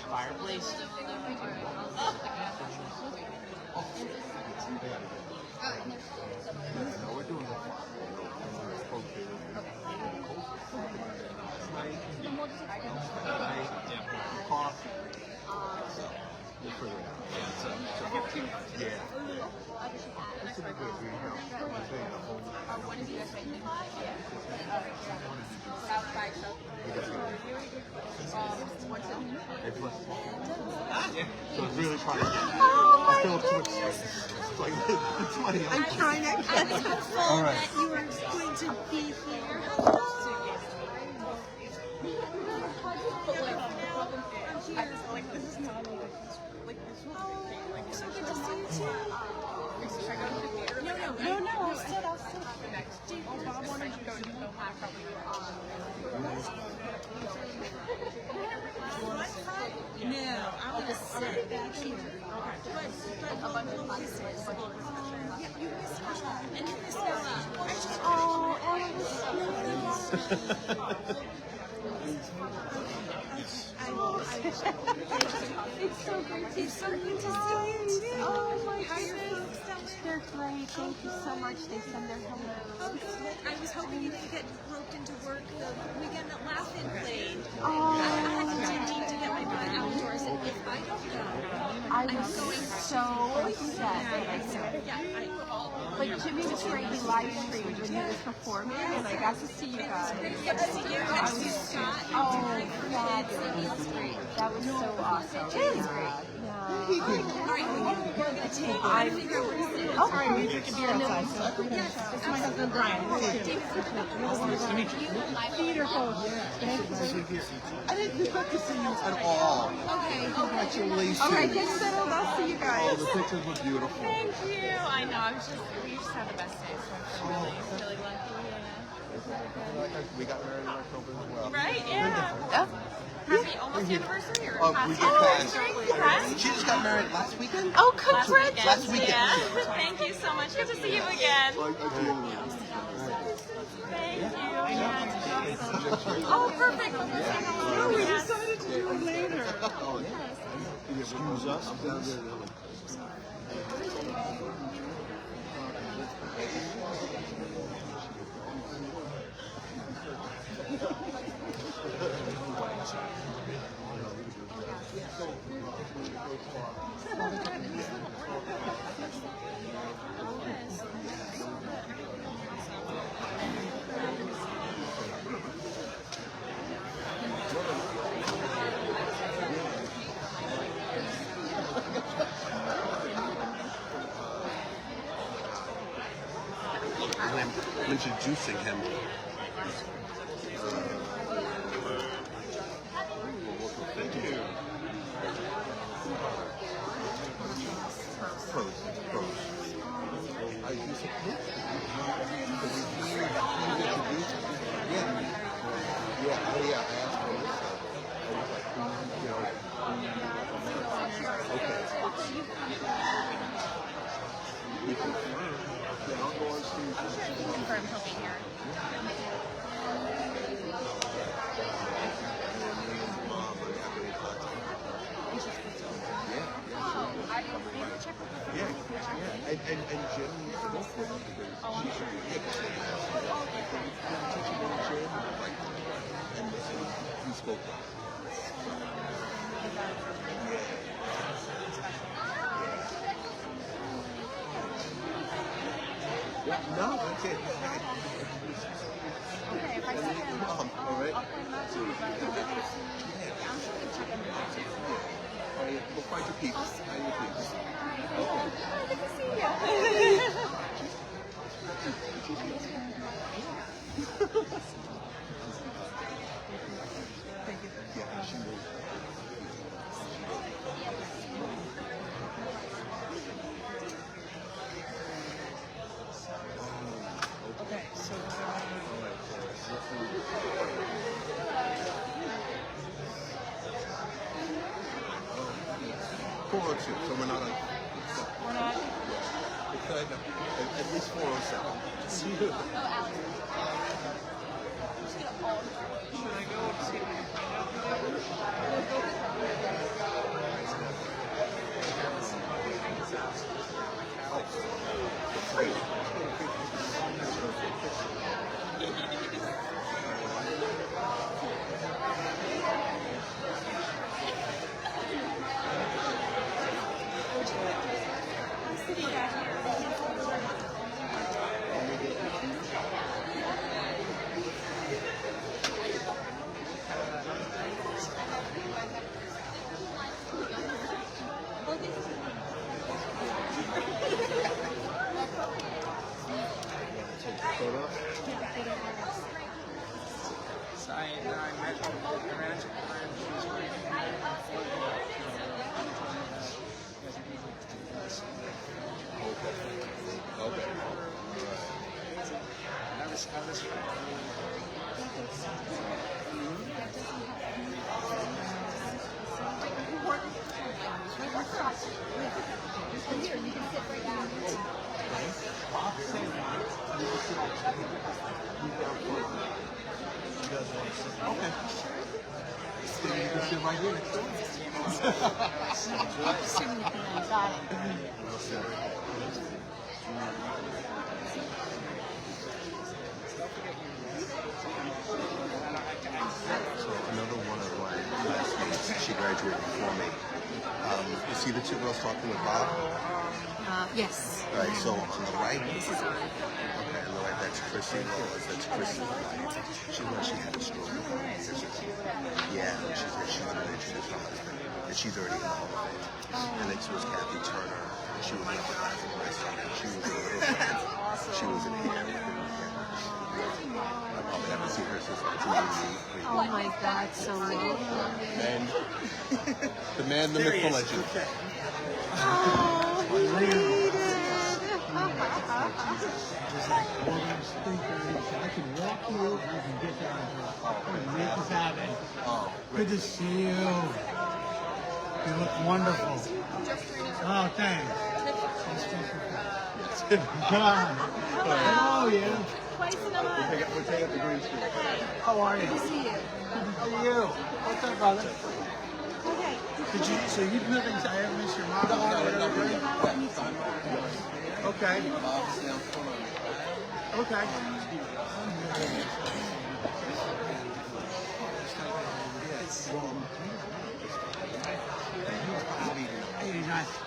Fireplace. So it's really trying to fill up too much space. It's like, it's funny. I'm trying to get hopeful All right. that you are going to be here. So good to see you too. No, I'll sit. Bob wanted you to go to No, I'm going to sit back here. But a bunch of kisses. Yeah, you miss Ella. And you miss Ella. It's so good to see you too. Oh my goodness. They're great. Thank you so much. They send their hellos. I was hoping you didn't get roped into work the weekend that Laugh-In played. Oh, I had to dig deep to get my butt outdoors, and if I don't go, I was so upset. But to me, it was great. We live streamed when he was performing, and I got to see you guys. get to see you and see Scott. Oh, that was so awesome. It is great. All right, we need to go to the table. I figure out where to sit. Oh, sorry, we took a beer outside. Yes, It's my husband, Brian. Nice to meet you. Beautiful. I didn't expect to see you at all. Okay. Congratulations. All right, get settled. I'll see you Oh, guys. the pictures were beautiful. Thank you. I know. We just had the best day, so I'm really lucky. We got married in October as well. Right? Yeah. Happy almost anniversary or Oh, past we did anniversary? pass. She just got married last weekend? Oh, Last congrats. weekend. Last weekend. Yeah. Thank you so much. Good to see you again. I Thank you. Oh, perfect. No, we decided to do it later. Excuse us. I'm introducing him. Thank you. Pros. I use it. Yeah. I asked for this. I was like, okay. You confirm. Yeah, I'll go on stage. Confirm he'll be here. Yeah. And Jen needs to go for it. And he spoke up. No, that's it. Okay, if I see him, All right. I'll point him out to you, but I'm sure we can check him out too. We'll find your peeps. Find your peeps. Good to see Yeah, she will. 402, so we're not on. We're not. We could, at least 407. Should I go and see if we can find out? Another one of my classmates, she graduated before me. You see the two girls talking with Bob? Yes. All right, so on the right, This is on. okay, on the right, that's Chrissy Rose, that's Chrissy. She had a stroke. Yeah, she's on an introduce her husband, and she's already in the Hall of Fame. And then she was Kathy Turner, and she was in the class of my son, and she was a little kid. She was in here. I probably haven't seen her since like 2008. Oh my God, so long. And the man, the myth, the legend. Oh, we made it. It's like almost 3:30, so I can walk you, you can get down to Naples Avenue. Oh, Good to see you. You look wonderful. Oh, thanks. Come on. Oh, yeah. Twice in a month. we'll take up the green screen. How are you? Good to see you. Good to see you. What's up, brother? Okay. So you do things I ever miss your mom? Okay. Okay.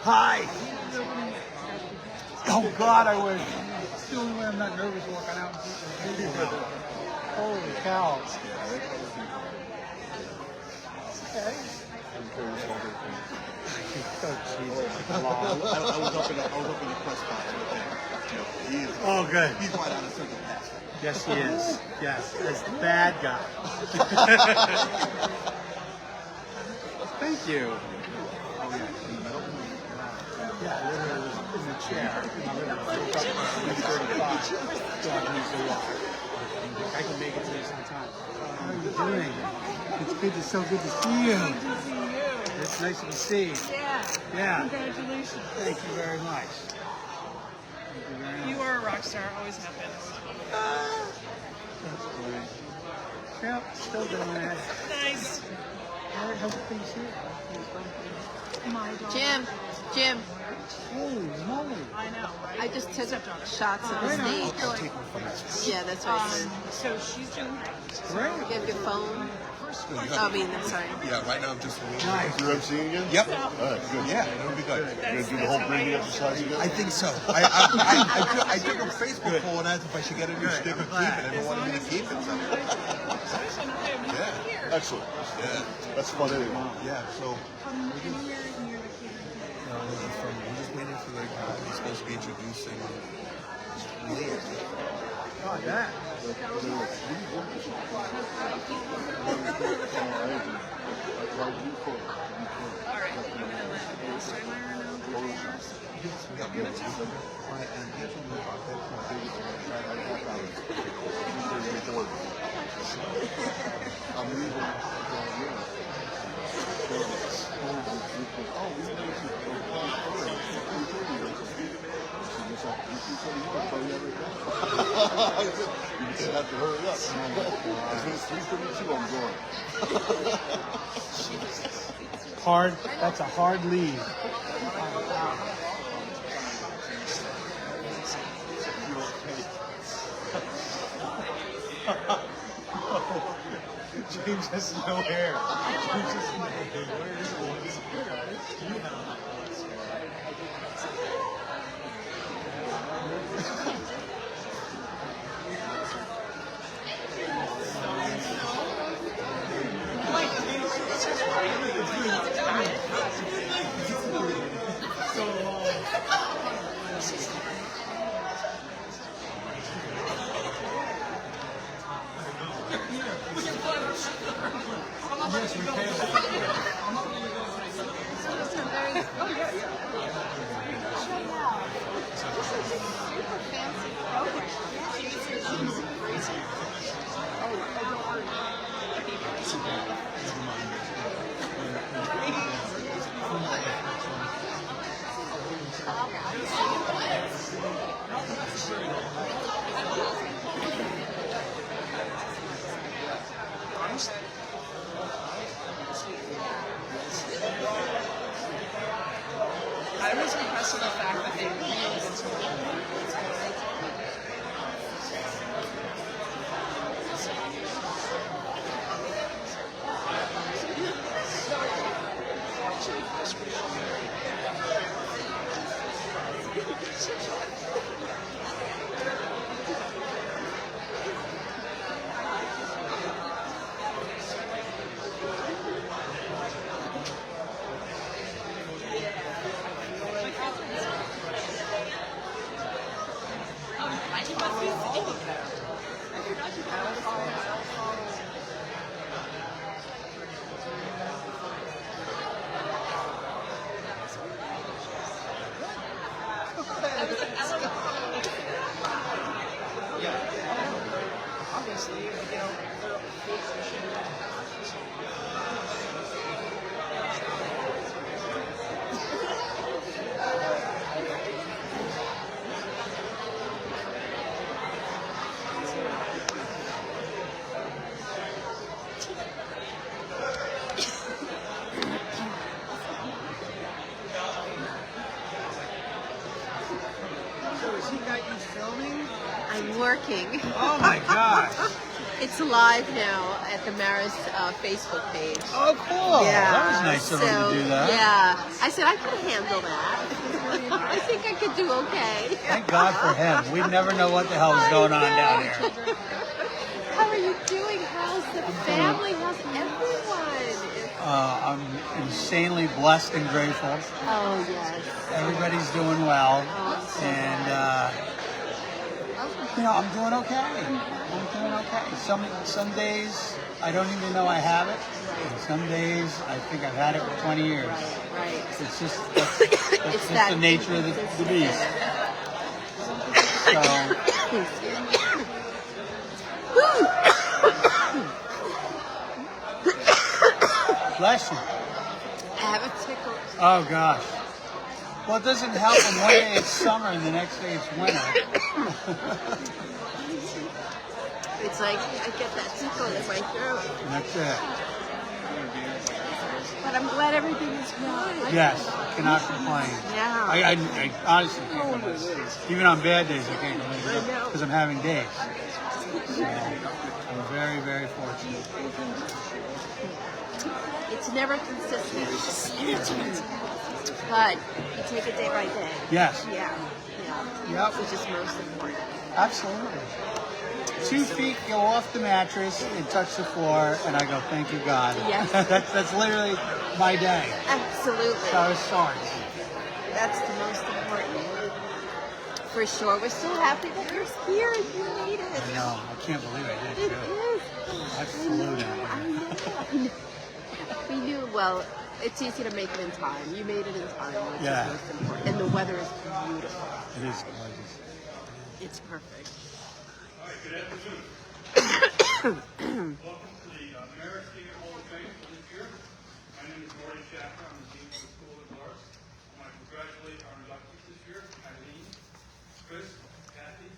Hi. Oh God, I wish. It's the only way I'm not nervous walking out. Holy cow. Okay. Oh, Jesus. I was up in the press box with him. Oh, good. He's right on a circle pass. Yes, he is. Yes, that's the bad guy. Thank you. Yeah, literally in the chair. I can make it to this on time. How are you doing? It's good. It's so good to see you. Good to see you. It's nice to be seen. Yeah. Yeah. Congratulations. Thank you very much. Thank you very much. You are a rock star. Always have been. That's great. Yep, still doing it. Nice. How's things here? My dog. Jim, Holy moly. I know, right? I just took shots of the Right on. stage. You're like, Yeah, that's right. so she's doing Great. You have your phone? I mean, I'm sorry. Yeah, right now I'm just waiting. Nice. You're emceeing again? Yep. All right, good. Yeah, it'll be good. You're going to do the whole breathing exercise again? I think so. I took a Facebook poll and asked if I should get a new stick or keep it. Everyone wanted me to keep it. So. Yeah. Excellent. Yeah. That's fun anyway. Yeah. So. I'm just waiting for the guy who's supposed to be introducing Leah. Oh, yeah. I'm leaving. You just have to hurry up. As soon as 3:32, I'm going. Hard. That's a hard lead. James has no hair. James has no hair. Where is it? Yes, we can. I was impressed with the fact that they really into it. I'm working. Oh my gosh. It's live now at the Marist Facebook page. Oh, cool. Yeah. That was nice of him to do that. Yeah. I said I could handle that. I think I could do okay. Thank God for him. We never know what the hell is going on down here. How are you doing? How's the family? How's everyone? I'm insanely blessed and grateful. Oh, yes. Everybody's doing well. Oh, so And, I'm doing okay. I'm doing okay. Some days I don't even know I have it. And some days I think I've had it for 20 years. Right. It's just that's just the nature of the beast. So bless you. I have a tickle. Oh gosh. Well, it doesn't help when one day it's summer and the next day it's winter. It's like I get that tickle in my throat. And that's it. But I'm glad everything is good. Yes, cannot complain. Yeah. I honestly can't complain. Even on bad days, I can't complain because I'm having days. So I'm very, very fortunate. It's never consistent. But you take it day by day. Yes. Yeah. Yep. Which is most important. Absolutely. 2 feet go off the mattress and touch the floor, and I go, thank you, God. Yes. that's literally my day. Absolutely. That's how it starts. That's the most important. For sure. We're so happy that you're here. You made it. I know. I can't believe I did, It too. is. I flew down I here. know. We knew, well, it's easy to make it in time. You made it in time, which Yeah. is most important. And the weather is beautiful. It is gorgeous. It's perfect. Good afternoon. Welcome to the Marist Theater HOF for this year. My name is Marist Theater. I'm the Dean of the School of Arts. I want to congratulate our inductees this year, Eileen, Chris, Kathy,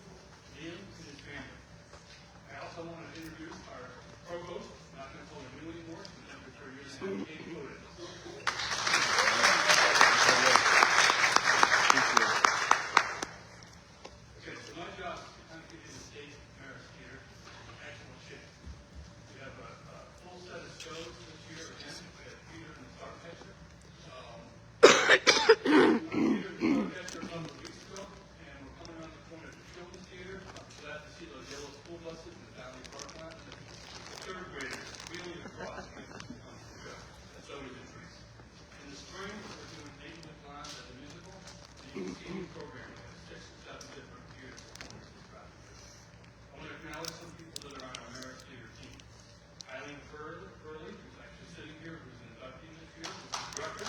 Liam, and his Okay, so my job is to kind of give you the state of Marist Theater actual shape. We have a full set of shows this year. Again, we have Peter and the Starcatcher. Peter and the Starcatcher a couple of weeks ago, and we're coming around the corner to the Children's Theater. I'm glad to see those yellow school buses in the Valley parking lot. The third graders wheeling across campus to come to the show. That's always a treat. In the spring, we're doing Eight Week Live as a musical. And you can see new programming. We have 6 or 7 different theater performances throughout the year. I want to acknowledge some people that are on our Marist Theater team. Eileen Furley, who's actually sitting here, who's an inductee this year, who's the director.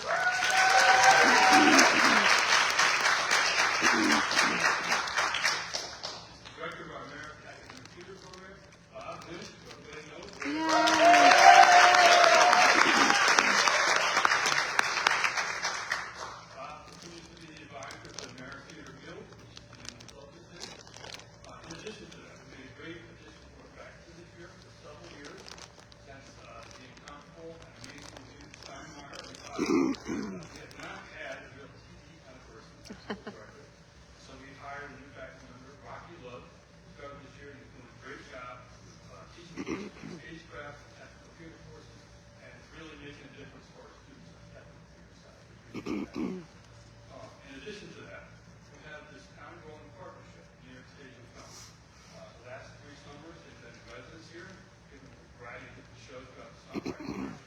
Director of our Marist Academic Theater Program, Bob Lynch, who everybody knows. Bob continues to be the advisor to the Marist Theater Guild, and we love this thing. In addition to that, we made a great addition to our faculty this year for several years, since the incomparable and amazing Judith Steinmeier and Bob. We have not had a real TV kind of person as school director, so we hired a new faculty member, Rocky Love, who started this year and is doing a great job teaching stagecraft and technical theater courses, and it's really making a difference for our students on the technical theater side. In addition to that, we have this ongoing partnership, New York Stage and Film. The last 3 summers, they've been in residence here, giving a variety of different shows throughout the summer.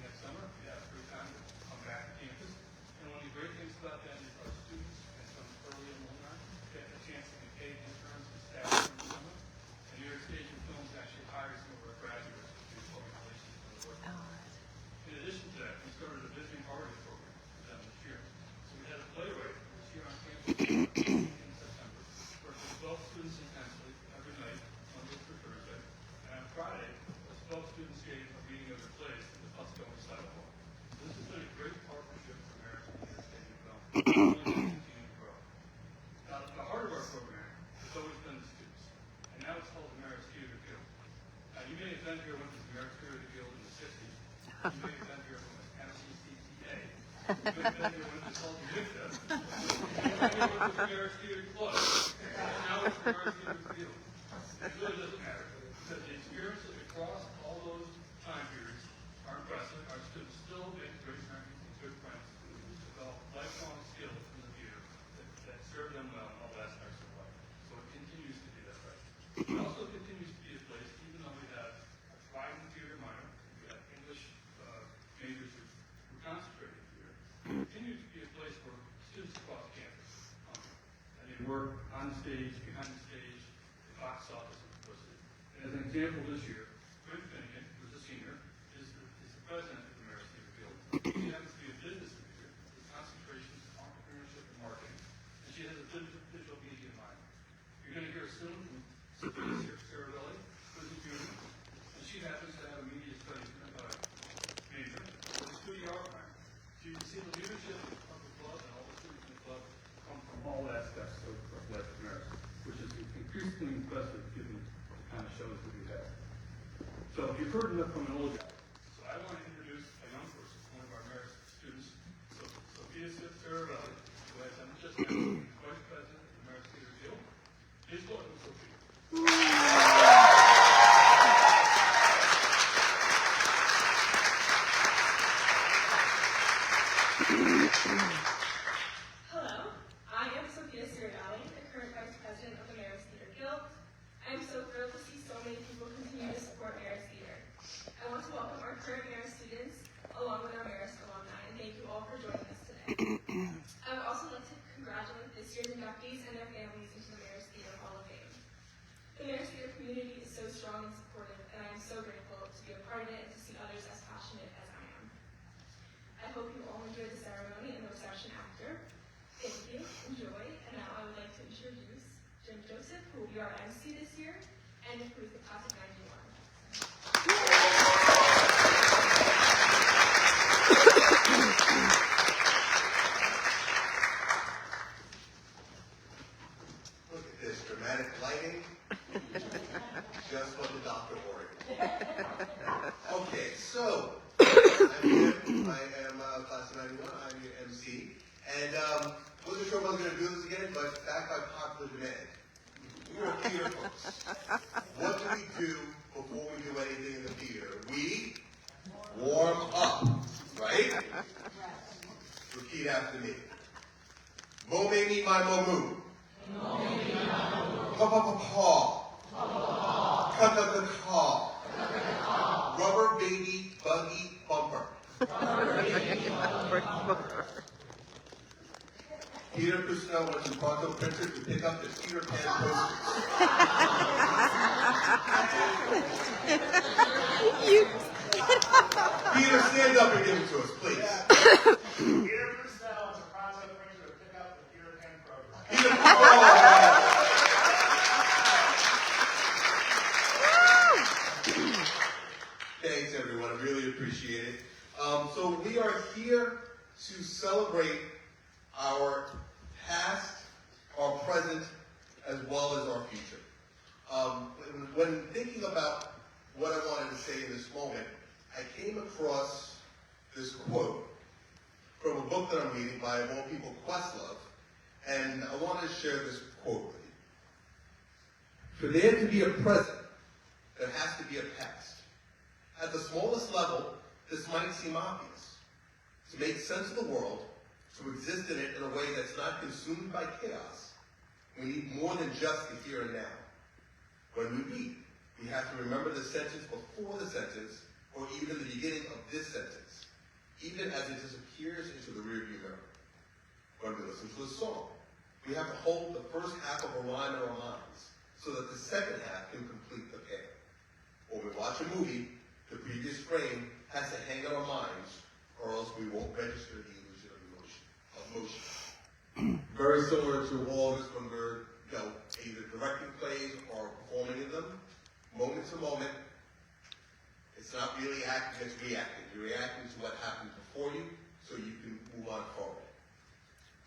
Next summer, we have free time to come back to campus. And one of the great things about that is our students and some early alumni get a chance to be paid interns and staff during the summer. And New York Stage and Films actually hires some of our graduates to do public relations and work. In addition to that, we started a visiting artist program for them this year. So we had a playwright who was here on campus in September, working with 12 students intensely every night, Monday through Thursday. And on Friday, those 12 students gave a reading of their plays in the Fusco Recital Hall. So this has been a great partnership for American Theater Stage and Film. It's only going to continue to grow. Now, the heart of our program has always been the students, and now it's called the Marist Theater Guild. Now, you may have been here when it was the Marist Theater Guild in the 60s. You may have been here when it was MCCTA. You may have been here when it was called the MICTA. You may have been here when it was the Marist Theater Club. And now it's the Marist Theater Guild. It really doesn't matter, because the experiences across all those time periods are impressive. Our students still make great memories and good friends who develop lifelong skills in the theater that serve them well in all aspects of life. So it continues to be that way. It also continues to be a place, even though we have a thriving theater minor, we have English majors who concentrate in theater, it continues to be a place where students across campus and they work on stage, behind the stage, the box office, and publicity. And as an example this year, Brent Finnegan, who's a senior, is the president of the Marist Theater Guild. She happens to be a business major with concentrations in entrepreneurship and marketing, and she has a digital media minor. You're going to hear soon from Sophia Cervelli, who's a junior, and she happens to have a media studies major with a studio art minor. So you can see the leadership of the club and all the students in the club come from all aspects of life at Marist, which is increasingly impressive given the kind of shows that we have. So you've heard enough from an old guy. So I want to introduce a young person, one of our Marist students, Sophia Cervelli, who has just been vice president of the Marist Theater Guild. Please welcome Sophia. Hello, I am Sophia Cervelli, the current Vice President of the Marist Theater Guild. I am so thrilled to see so many people continue to support Marist Theater. I want to welcome our current Marist students, along with our Marist alumni, and thank you all for joining us today. I would also like to congratulate this year's inductees and their families into the Marist Theater Hall of Fame. The Marist Theater community is so strong and supportive, and I am so grateful to be a part of it and to see others as passionate as I am. I hope you all enjoy the ceremony and the reception after. Thank you, enjoy, and now I would like to introduce Jim Joseph, who will be our MC this year, and who is the class of 91. Look at this dramatic lighting. Just what the doctor ordered. Okay, so I'm Jim. but backed by popular demand. We are theater folks. What do we do before we do anything in the theater? We warm up, right? Repeat after me. Mo me me my mo moo. Pa pa pa pa. Ka ka ka ka. Rubber baby buggy bumper. Peter Cusnell went to Pronto Printer to pick up the Peter Pan posters. Peter, stand up and give it to us, please. Peter Cusnell to Pronto Printer to pick up the Peter Pan program. Peter, oh, thanks, everyone. I really appreciate it. So we are here to celebrate our past, our present, as well as our future. When thinking about what I wanted to say in this moment, I came across this quote from a book that I'm reading by, of all people, Questlove, and I wanted to share this quote with you. For there to be a present, there has to be a past. At the smallest level, this might seem obvious. To make sense of the world, to exist in it in a way that's not consumed by chaos, we need more than just the here and now. When we read, we have to remember the sentence before the sentence, or even the beginning of this sentence, even as it disappears into the rearview mirror. When we listen to a song, we have to hold the first half of a rhyme in our minds, so that the second half can complete the pair. When we watch a movie, the previous frame has to hang in our minds, or else we won't register the illusion of motion. Very similar to all of us when we're either directing plays or performing in them, moment to moment. It's not really acting, it's reacting. You're reacting to what happened before you, so you can move on forward.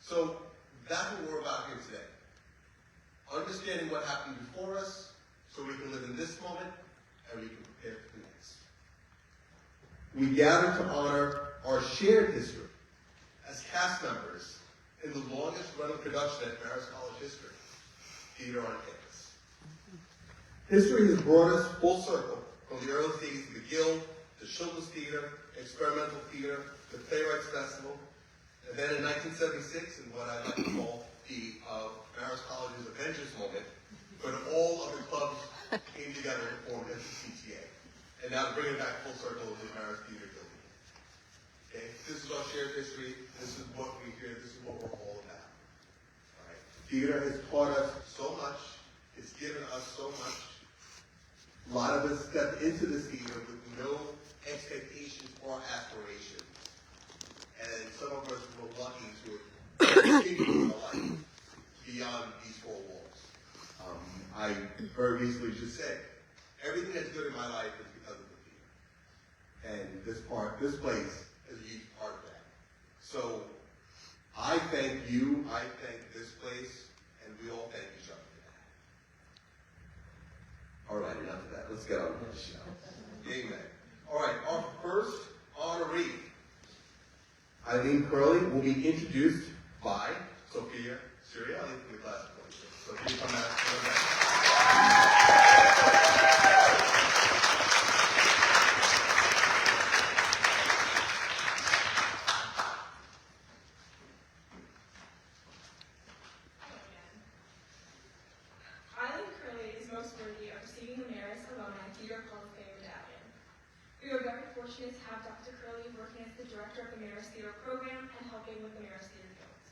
So that's what we're about here today. Understanding what happened before us, so we can live in this moment, and we can prepare for the next. We gather to honor our shared history as cast members in the longest running production at Marist College history, Theater on Campus. History has brought us full circle from the early days of the Guild, to Children's Theater, Experimental Theater, the Playwrights Festival, and then in 1976, in what I like to call the Marist College's Avengers moment, when all of the clubs came together and formed as the CTA. And now to bring it back full circle with the Marist Theater Guild. Okay? This is our shared history. This is what we hear. This is what we're all about. All right? Theater has taught us so much. It's given us so much. A lot of us stepped into this theater with no expectations or aspirations. And some of us were lucky to have continued our life beyond these four walls. I very recently just said, everything that's good in my life is because of the theater. And this place is a huge part of that. So I thank you, I thank this place, and we all thank each other for that. All right, enough of that. Let's get on with the show. Amen. All right, our first honoree, Eileen Curley, will be introduced by Sophia Sirielli from the class of 26. Sophia, come out. Eileen Curley is most worthy of receiving the Marist Alumni Theater Hall of Fame medallion. We are very fortunate to have Dr. Curley working as the director of the Marist Theater program and helping with the Marist Theater Guild.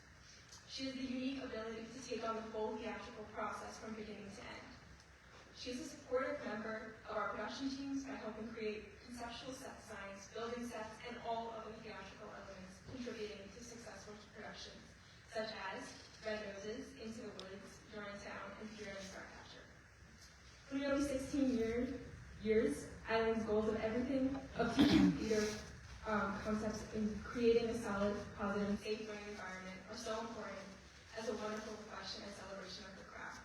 She has the unique ability to take on the full theatrical process from beginning to end. She is a supportive member of our production teams by helping create conceptual set designs, building sets, and all other theatrical elements contributing to successful productions, such as Red Noses, Into the Woods, Town, and Fear and Starcatcher. For nearly 16 years, Eileen's goals of everything of teaching theater concepts in creating a solid, positive, and safe learning environment are so important as a wonderful profession and celebration of her craft.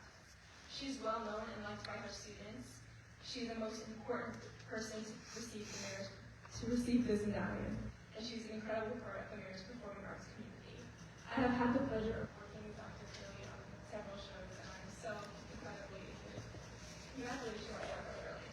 She's well known and liked by her students. She's the most important person to receive this medallion, and she's an incredible part of the Marist performing arts community. I have had the pleasure of working with Dr. Curley on congratulate you on your early.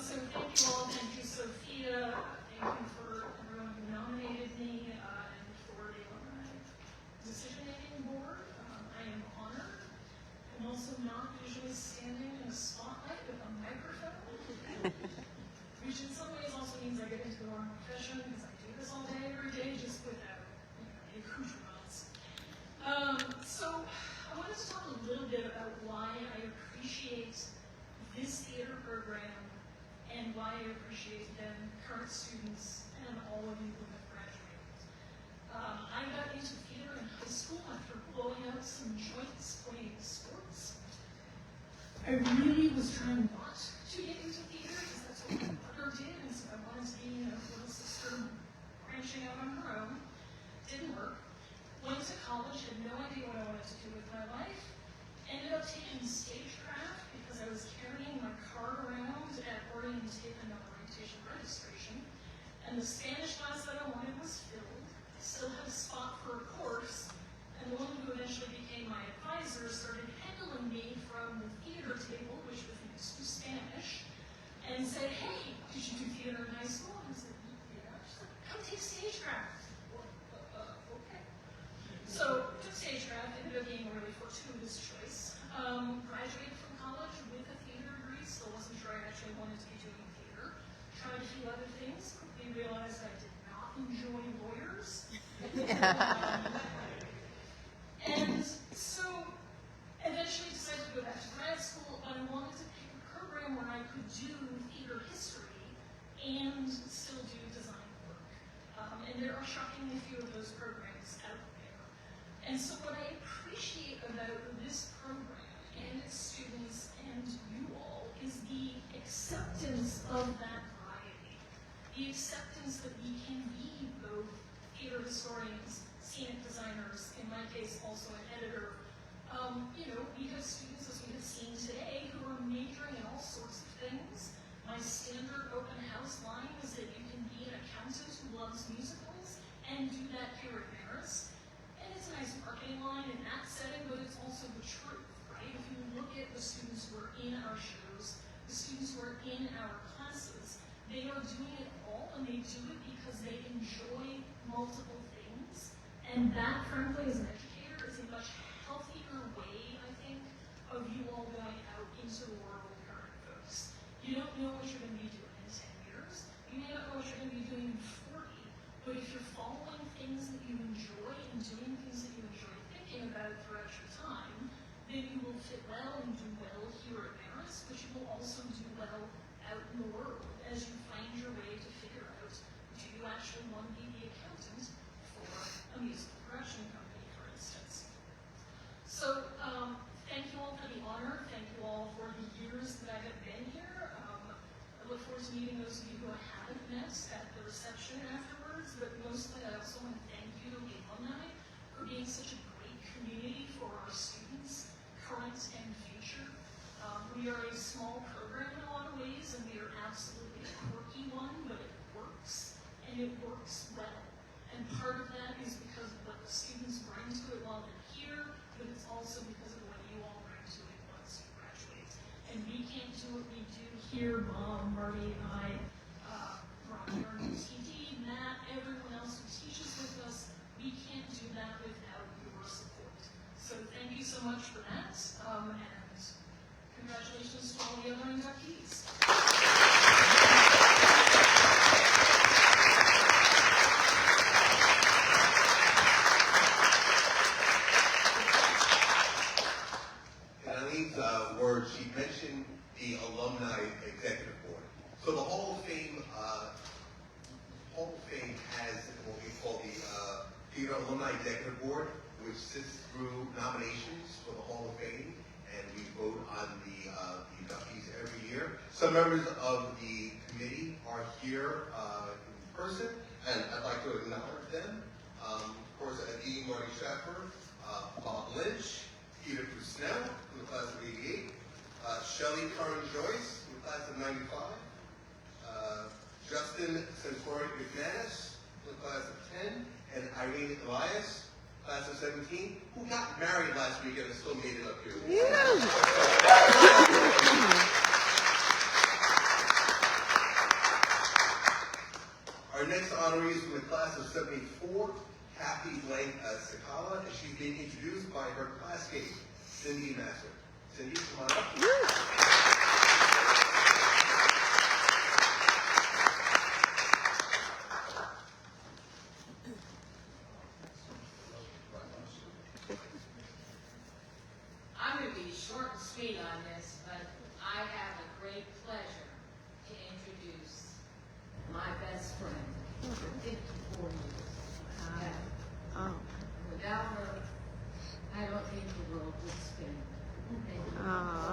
So thank you all. Thank you, Sophia. Thank you for everyone who nominated me and for the alumni decision-making board. I am honored. I'm also not usually standing in a spotlight with a microphone, which in some ways also means I get into the wrong profession because I do this all day, every day, just without any accoutrements. So I wanted to talk a little bit about why I appreciate this theater program and why I appreciate them, current students, and all of you who have graduated. I got into theater in high school after blowing out some joints playing sports. I really was trying not to get into theater because that's what my mother did, and so I wanted to be a little sister branching out on her own. Didn't work. Went to college, had no idea what I wanted to do with my life. Ended up taking stagecraft because I was carrying my card around at orientation registration, and the Spanish class that I wanted was filled. I still had a spot for a course, and the woman who eventually became my advisor started heckling me from the theater table, which was next to Spanish, and said, "Hey, did you do theater in high school?" And I said, "Yeah." She's like, "Come take stagecraft." Okay. So took stagecraft, ended up being a really fortuitous choice. Graduated from college with a theater degree, still wasn't sure I actually wanted to be doing theater. Tried a few other things, quickly realized I did not enjoy lawyers. And so eventually decided to go back to grad school, but I wanted to pick a program where I could do theater history and still do design work. And there are shockingly few of those programs out there. And so what I appreciate about this program and its students and you all is the acceptance of that variety. The acceptance that we can be both theater historians, scenic designers, in my case also an editor. We have students, as we have seen today, who are majoring in all sorts of things. My standard open house line is that you can be an accountant who loves musicals and do that here at Marist. And it's a nice marketing line in that setting, but it's also the truth, right? If you look at the students who are in our shows, the students who are in our classes, they are doing it all, and they do it because they enjoy multiple things. And that, frankly, as an educator, is a much healthier way, I think, of you all going out into the world with current folks. You don't know what you're going to be doing in 10 years. You may not know what you're going to be doing in 40, but if you're following things that you enjoy and doing things that you enjoy thinking about throughout your time, then you will fit well and do well here at Marist, but you will also do well out in the world as you find your way to figure out, do you actually want to be the accountant for a musical production company, for instance. So thank you all for the honor. Thank you all for the years that I have been here. I look forward to meeting those of you who I haven't met at the reception afterwards, but mostly I also want to thank you, the alumni, for being such a great community for our students, current and future. We are a small program in a lot of ways, and we are absolutely a quirky one, but it works, and it works well. And part of that is because of what the students bring to it while they're here, but it's also because of what you all bring to it once you graduate. And we can't do what we do here, Mom, Marty, and I, Rocky, our new TD, Matt, everyone else who teaches with us, we can't do that without your support. So thank you so much for that, and congratulations to all the other inductees. In Eileen's words, she mentioned the Alumni Executive Board. So the Hall of Fame has what we call the Theater Alumni Executive Board, which sits through nominations for the Hall of Fame and we vote on the inductees every year. Some members of the committee are here in person, and I'd like to acknowledge them. Of course, Adine Marty Sheffer, Bob Lynch, Peter Busnell from the class of '88, Shelley Curran Joyce from the class of '95, Justin Centauri McManus from the class of '10, and Irene Elias, class of '17, who got married last week and still made it up here. Our next honoree is from the class of '74, Kathy Blank Sakala, and she's being introduced by her classmate, Cindy Master. Cindy, come on up. I'm going to be short and sweet on this, but I have a great pleasure to introduce my best friend for 54 years. Oh. Without her, I don't think the world would spin. Thank you. Oh.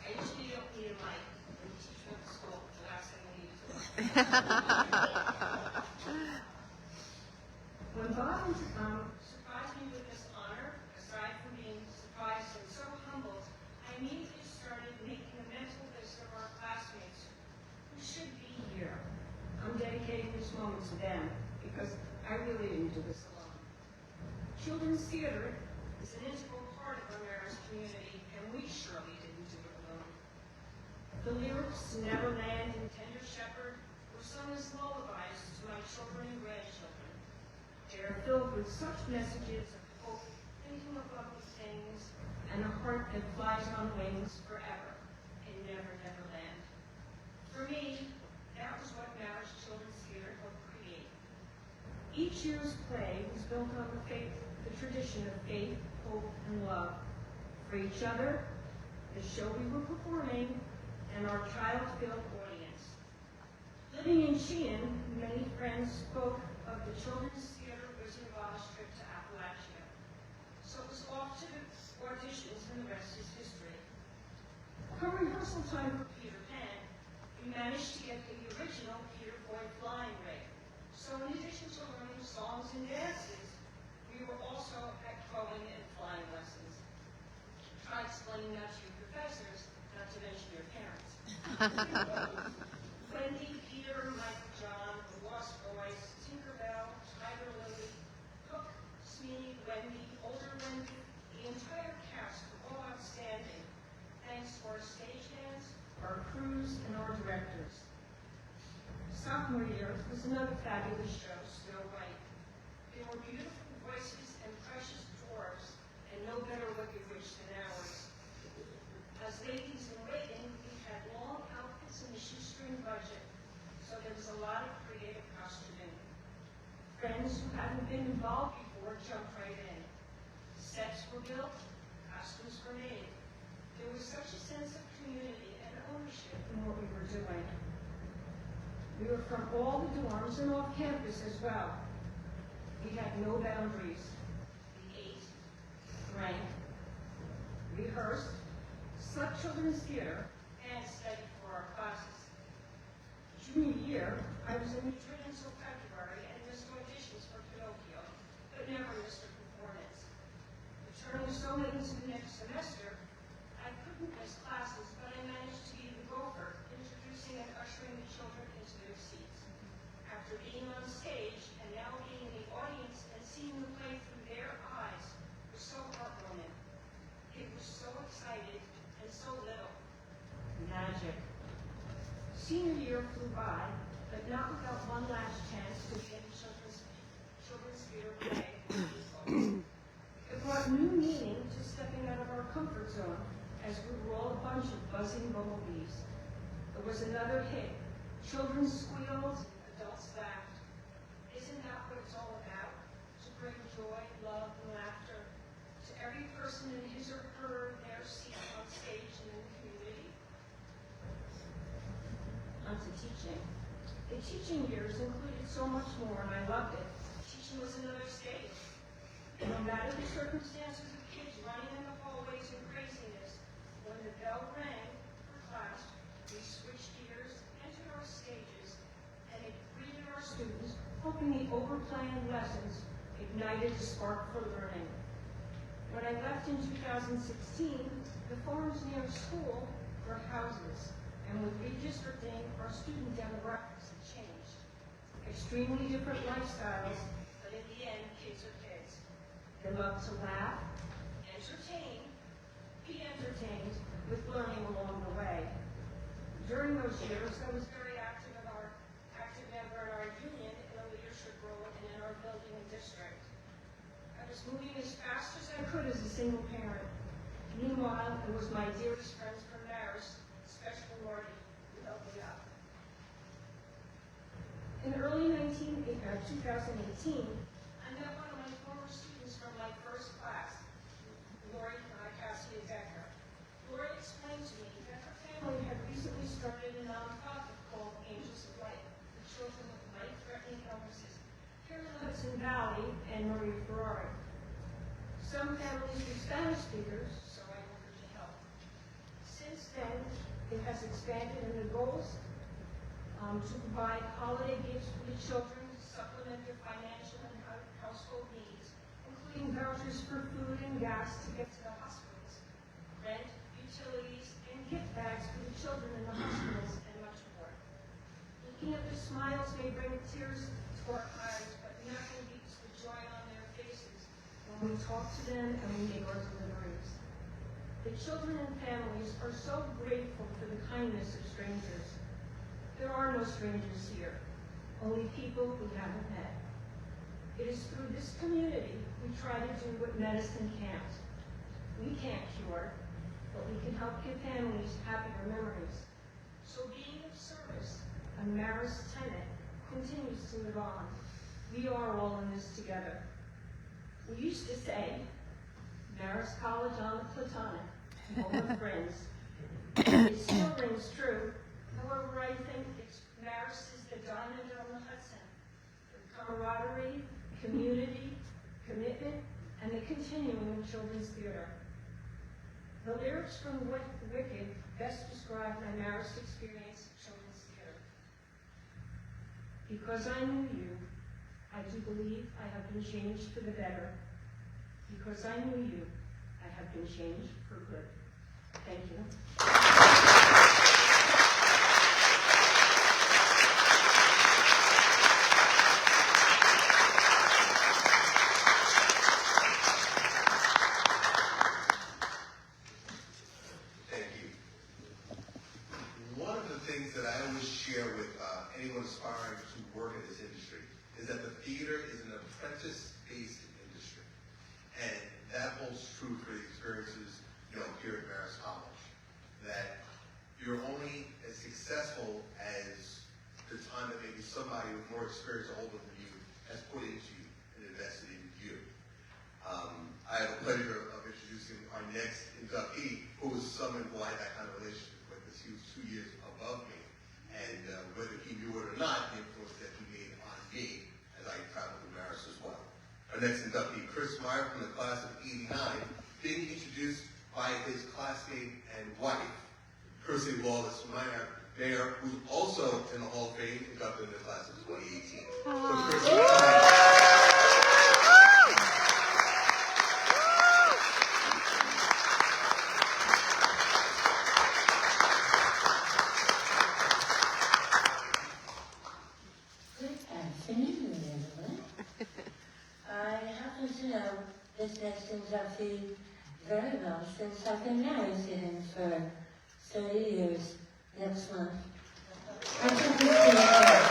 I usually don't need a mic when you teach at school. The last thing we need is a mic. When Bob surprised me with this honor, aside from being surprised and so humbled, I immediately started making a mental list of our classmates who should be here. I'm dedicating this moment to them because I really didn't do this alone. Children's theater is an integral part of our Marist community, and we surely didn't do it alone. The lyrics, Neverland and Tender Shepherd, were sung as lullabies to my children and grandchildren. They are filled with such messages of hope, thinking of lovely things, and a heart that flies on wings forever in Never, Never Land. For me, that was what Marist Children's Theater helped create. Each year's play was built on the tradition of faith, hope, and love for each other, the show we were performing, and our child-filled audience. Living in Sheehan, many friends spoke of the Children's Theater Wizard of Oz trip to Appalachia. So it was off to the auditions, and the rest is history. Come rehearsal time for Peter Pan, we managed to get the original Peter Boy flying rig. So in addition to learning songs and dances, we were also at rowing and flying lessons. Try explaining that to your professors, not to mention your parents. Wendy, Peter, Michael, John, the Lost Boys, Tinkerbell, Tiger Lily, Hook, Smee, Wendy, older Wendy, the entire cast were all outstanding, thanks to our stagehands, our crews, and our directors. Sophomore year was another fabulous show, Snow White. There were beautiful voices and precious dwarfs, and no better wicked witch than ours. As ladies in waiting, we had long outfits and a shoestring budget, so there was a lot of creative costuming. Friends who hadn't been involved before jumped right in. Sets were built, costumes were made. There was such a sense of community and ownership in what we were doing. We were from all the dorms and off campus as well. We had no boundaries. We ate, drank, rehearsed, slept children's theater, and studied for our classes. Junior year, I was in Madrid until February and missed auditions for Pinocchio, but never missed a performance. Returning so late into the next semester, I couldn't miss classes, but I managed to be the gopher, introducing and ushering the children into their seats. After being on stage and now being in the audience and seeing the play through their eyes was so heartwarming. It was so excited and so little. Magic. Senior year flew by, but not without one last chance to be in children's children's theater play. It brought new meaning to stepping out of our comfort zone as we were all a bunch of buzzing bumblebees. It was another hit. Children squealed, adults laughed. Isn't that what it's all about? To bring joy, love, and laughter to every person in his or her their seat on stage and in the community? On to teaching. The teaching years included so much more, and I loved it. Teaching was another stage. No matter the circumstances of kids running in the hallways in craziness, when the bell rang for class, we switched gears, entered our stages, and it greeted our students, hoping the overplaying lessons ignited a spark for learning. When I left in 2016, the farms near school were houses, and with redistricting, our student demographics had changed. Extremely different lifestyles, but in the end, kids are kids. They love to laugh, entertain, be entertained, with learning along the way. During those years, I was very active member in our union in a leadership role and in our building and district. I was moving as fast as I could as a single parent. Meanwhile, it was my dearest friends from Marist, especially Marty, who helped me out. In early 2018, I met one of my former students from my first class, Lori Cassidy Becker. Lori explained to me that her family had recently started a nonprofit called Angels of Light for children with life-threatening illnesses here in the Hudson Valley and Maria Ferrari. Some families were Spanish speakers, so I offered to help. Since then, it has expanded in the goals to provide holiday gifts for the children to supplement their financial and household needs, including vouchers for food and gas to get to the hospitals, rent, utilities, and gift bags for the children in the hospitals, and much more. Looking at their smiles may bring tears to our eyes, but nothing beats the joy on their faces when we talk to them and we make our deliveries. The children and families are so grateful for the kindness of strangers. There are no strangers here, only people we haven't met. It is through this community we try to do what medicine can't. We can't cure, but we can help give families happier memories. So being of service, a Marist tenet, continues to live on. We are all in this together. We used to say, Marist College on the Platonic, all with friends. It still rings true. However, I think Marist is the diamond on the Hudson. The camaraderie, community, commitment, and the continuing of children's theater. The lyrics from Wicked best describe my Marist experience of children's theater. Because I knew you, I do believe I have been changed for the better. Because I knew you, I have been changed for good. Thank you. Anyone aspiring to work in this industry is that the theater is an apprentice-based industry, and that holds true for the experiences here at Marist College. That you're only as successful as the time that maybe somebody with more experience or older than you has put into you and invested in you. I have the pleasure of introducing our next inductee, who is someone who I had that kind of relationship with, because he was 2 years above me. And whether he knew it or not, the influence that he made on me as I traveled to Marist as well. Our next inductee, Chris Meyer from the class of '89, being introduced by his classmate and wife, Kirsty Wallace Mayer, who's also in the Hall of Fame, inducted in the class of 2018. So Chris, this next inductee very well since I've been married to him for 30 years next month. I think he's doing well.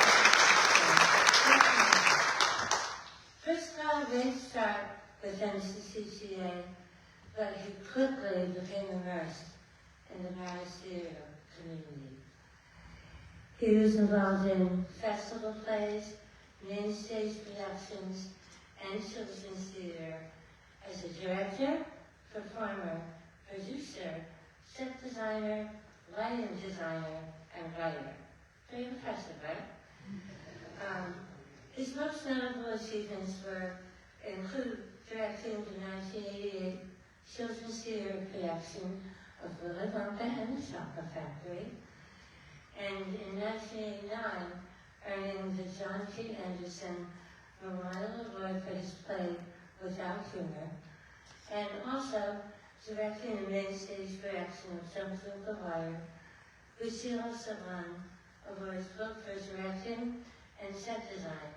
great start with NCCTA, but he quickly became immersed in the Marist Theater community. He was involved in festival plays, main stage productions, and children's theater as a director, performer, producer, set designer, lighting designer, and writer. Very impressive, right? His most notable achievements include directing the 1988 children's theater production of Willy Wonka and the Chocolate Factory, and in 1989, earning the John T. Anderson Memorial Award for his play Without Humor, and also directing the main stage production of Something of the Wire, which he also won awards both for directing and set design.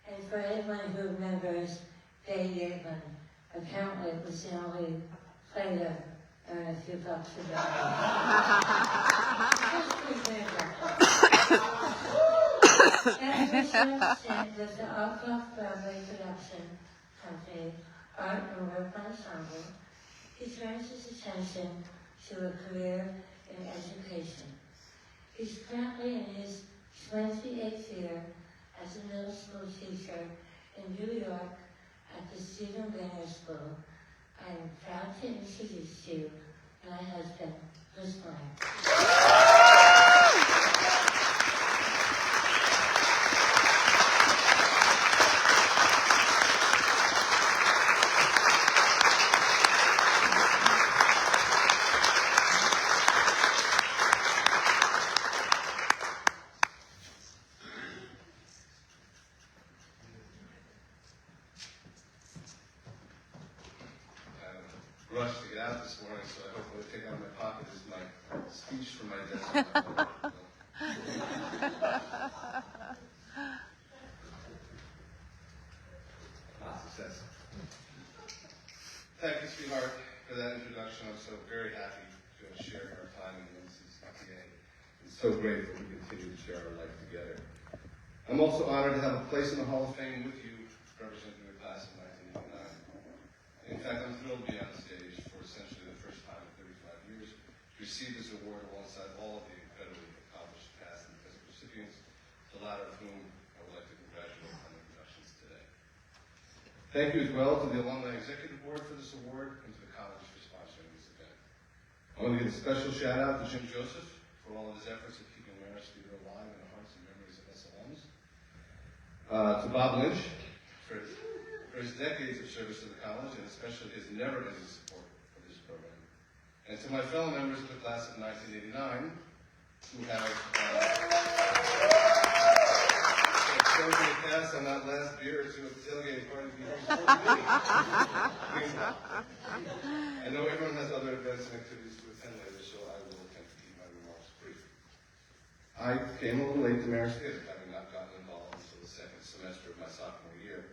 And for anyone who remembers Bay Yeatman, apparently it was the only play to earn a few bucks a day. After a short stint with the off-Broadway production company, Art and Work Ensemble, he turns his attention to a career in education. He's currently in his 28th year as a middle school teacher in New York at the Stephen Wiener School. I am proud to introduce you my husband, Chris Blank. Rushed to get out this morning, so I hope what I take out of my pocket is my speech from my desk. Success. Thank you, sweetheart, for that introduction. I'm so very happy to have shared our time in the NCCTA. It's so great that we continue to share our life together. I'm also honored to have a place in the Hall of Fame with you, representing the class of 1989. In fact, I'm thrilled to be on the stage for essentially the first time in 35 years to receive this award alongside all of the incredibly accomplished past and present recipients, the latter of whom I would like to congratulate on the productions today. Thank you as well to the Alumni Executive Board for this award and to the college for sponsoring this event. I want to give a special shout out to Jim Joseph for all of his efforts at keeping Marist Theater alive in the hearts and memories of us alums. To Bob Lynch for his decades of service to the college, and especially his never-ending support of this program. And to my fellow members of the class of 1989, who have chosen to pass on that last beer or two at the tailgate party before me. I know everyone has other events and activities to attend later, so I will attempt to keep my remarks brief. I came a little late to Marist Theater, having not gotten involved until the second semester of my sophomore year.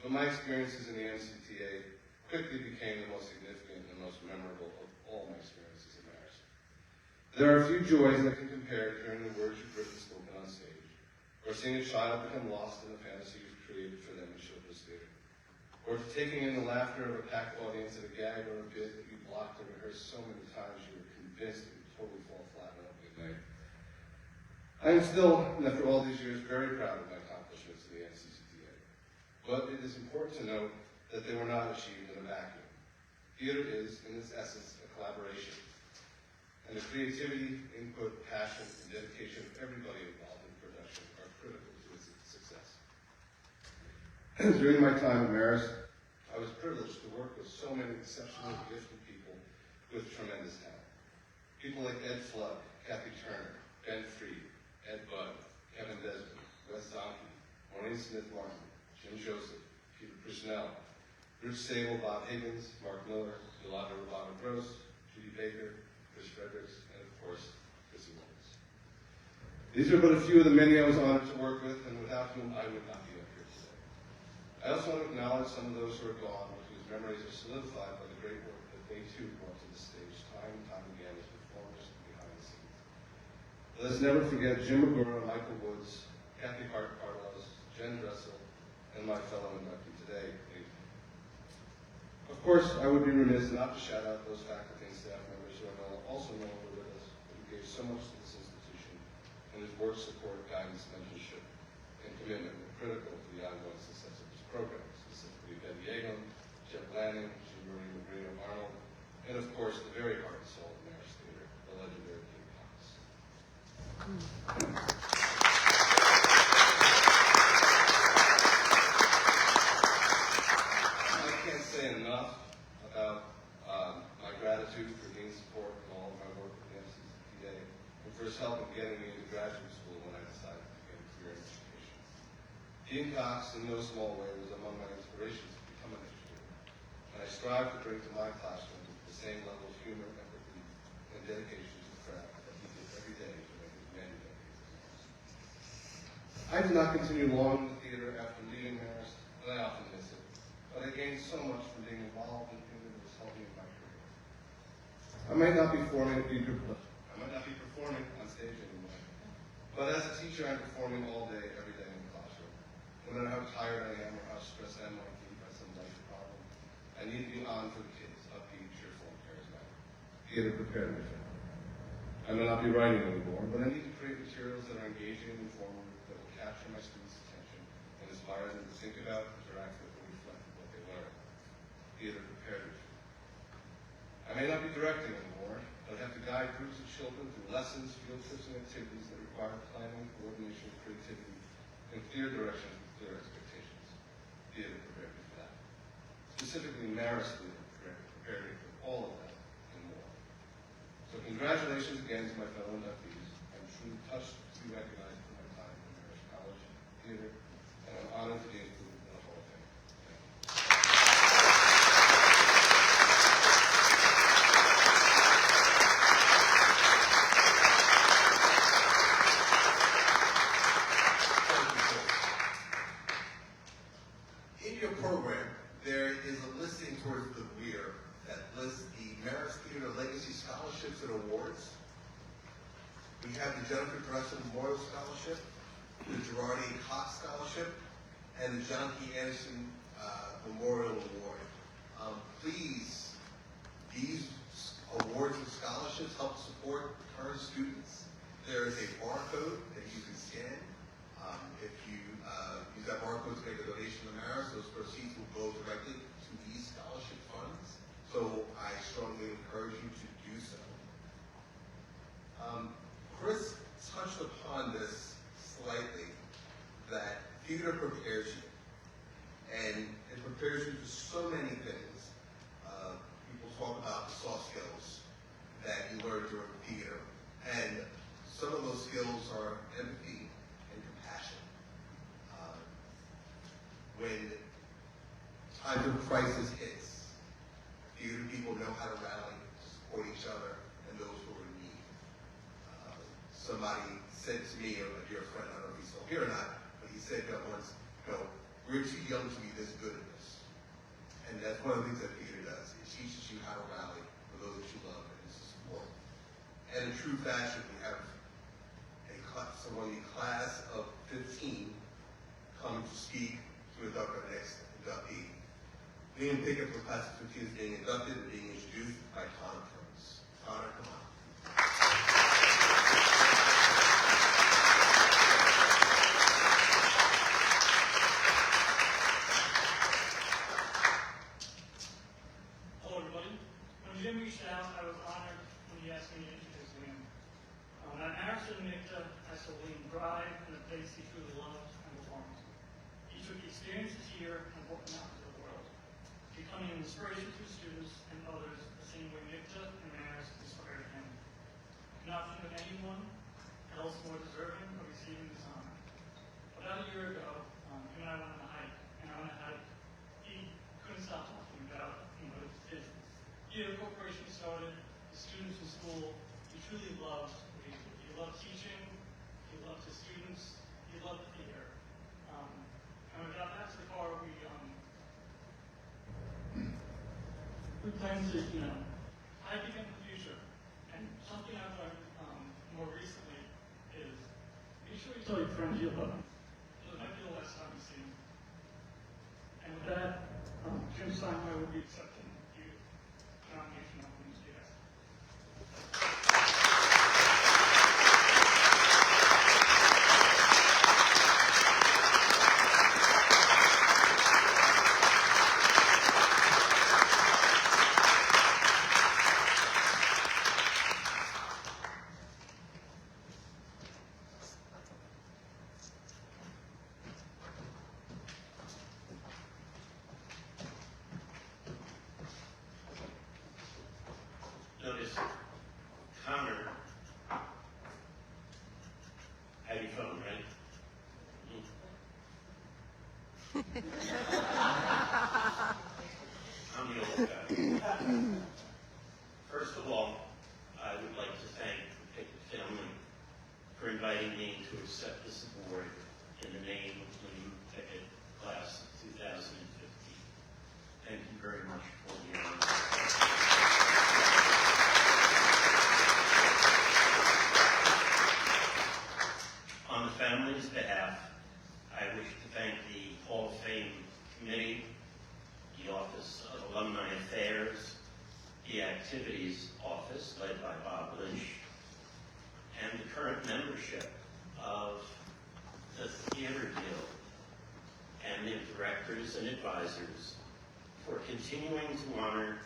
But my experiences in the NCTA quickly became the most significant and most memorable of all my experiences at Marist. There are a few joys that can compare to hearing the words you've written spoken on stage, or seeing a child become lost in the fantasy you've created for them in children's theater, or taking in the laughter of a packed audience at a gag or a bit that you blocked and rehearsed so many times you were convinced it would totally fall flat on opening night. I am still, after all these years, very proud of my accomplishments in the NCCTA. But it is important to note that they were not achieved in a vacuum. Theater is, in its essence, a collaboration. And the creativity, input, passion, and dedication of everybody involved in production are critical to its success. During my time at Marist, I was privileged to work with so many exceptionally gifted people with tremendous talent. People like Ed Flood, Kathy Turner, Ben Freed, Ed Budd, Kevin Desmond, Wes Zonke, Maureen Smith-Martin, Jim Joseph, Peter Prishnell, Bruce Sable, Bob Higgins, Mark Miller, Yolanda Roboto Gross, Judy Baker, Chris Fredericks, and of course, Chrissy Williams. These are but a few of the many I was honored to work with and without whom I would not be up here today. I also want to acknowledge some of those who are gone, but whose memories are solidified by the great work that they too brought to the stage time and time again as performers behind the scenes. Let us never forget Jim McGurr, Michael Woods, Kathy Hart-Carlos, Jen Dressel, and my fellow inductee today. today, please. Of course, I would be remiss not to shout out those faculty and staff members who are also no longer with us, but who gave so much to this institution, and whose work, support, guidance, mentorship, and commitment were critical to the ongoing success of this program, specifically Betty Yeaglin, Jeff Lanning, Jean-Marie Magrino-Arnold, and of course, the very heart and soul of Marist Theater, the legendary Dean Cox. I can't say enough about my gratitude for Dean's support and all of my work with the MCCPA, and for his help in getting me into graduate school when I decided to begin a career in education. Dean Cox, in no small way, was among my inspirations to become an educator, and I strive to bring to my classroom the same level of humor, empathy, and dedication to the craft that he did every day for many decades. I did not continue long in the theater after leaving Marist, and I often miss it, but I gained so much from being involved in things that was helping in my career. I might not be performing on stage anymore, but as a teacher, I'm performing all day, every day in the classroom. No matter how tired I am or how stressed I might be by some life problem, I need to be on for the kids, upbeat, cheerful, and charismatic. Theater prepared me for that. I may not be writing anymore, but I need to create materials that are engaging and informative, that will capture my students' attention and inspire them to think about, interact with, and reflect on what they learn. Theater prepared me for that. I may not be directing anymore, but I have to guide groups of children through lessons, field trips, and activities that require planning, coordination, creativity, and clear directions with clear expectations. Theater prepared me for that. Specifically, Marist Theater prepared me for all of that and more. So congratulations again to my fellow inductees. I'm truly touched to be recognized for my time in Marist College Theater, and I'm honored to be included in the Hall of Fame. In your program, there is a listing towards the rear that lists the Marist Theater Legacy Scholarships and Awards. We have the Jennifer Dresser Memorial Scholarship, the Gerard A. Cox Scholarship, and the John P. Anderson Memorial Award. Please, these awards and scholarships help support current students. There is a barcode that you can scan. If you use that barcode to make a donation to Marist, those proceeds will go directly to these scholarship funds. So I strongly encourage you to do so. Chris touched upon this slightly, that theater prepares you. And it prepares you for so many things. People talk about the soft skills that you learn during theater. And some of those skills are empathy and compassion. When times of crisis hits, theater people know how to rally, support each other, and those who are in need. Somebody said to me, a dear friend, I don't know if he's still here or not, but he said once, we're too young to be this good at this. And that's one of the things that theater does. It teaches you how to rally for those that you love and to support. And in true fashion, we have someone in the class of 15 coming to speak to induct our next inductee. Liam Pickett from class of 15 is being inducted and being introduced by Connor Prince. Connor, come on. Hello, everybody. When Jim reached out, I was honored when he asked me to introduce Liam. At Marist and NICTA, I saw Liam thrive in the place he truly loves and performs. He took the experiences here and brought them out into the world, becoming an inspiration to students and others the same way NICTA and Marist inspired him. Not think of anyone else more deserving of receiving this honor. About a year ago, him and I went on a hike, and on a hike, he couldn't stop talking about his theater corporation started, the students in school. He truly loved what he did. He loved teaching, he loved his students, he loved theater. And we got back to the car, we planned to, hike again in the future. And something I've learned more recently is make sure you tell your friends you love them. So it might be the last time you see them. And with that, Tim Steinway will be accepting the nomination on Wednesday. Notice Connor had your phone, right? I'm the old guy. First of all, I would like to thank the Pickett family for inviting me to accept this award in the name of William Pickett, class of 2015. Thank you very much for the honor. On the family's behalf, I wish to thank the Hall of Fame Committee, the Office of Alumni Affairs, the Activities Office, led by Bob Lynch, and the current membership of the Theater Guild, and their directors and advisors for continuing to honor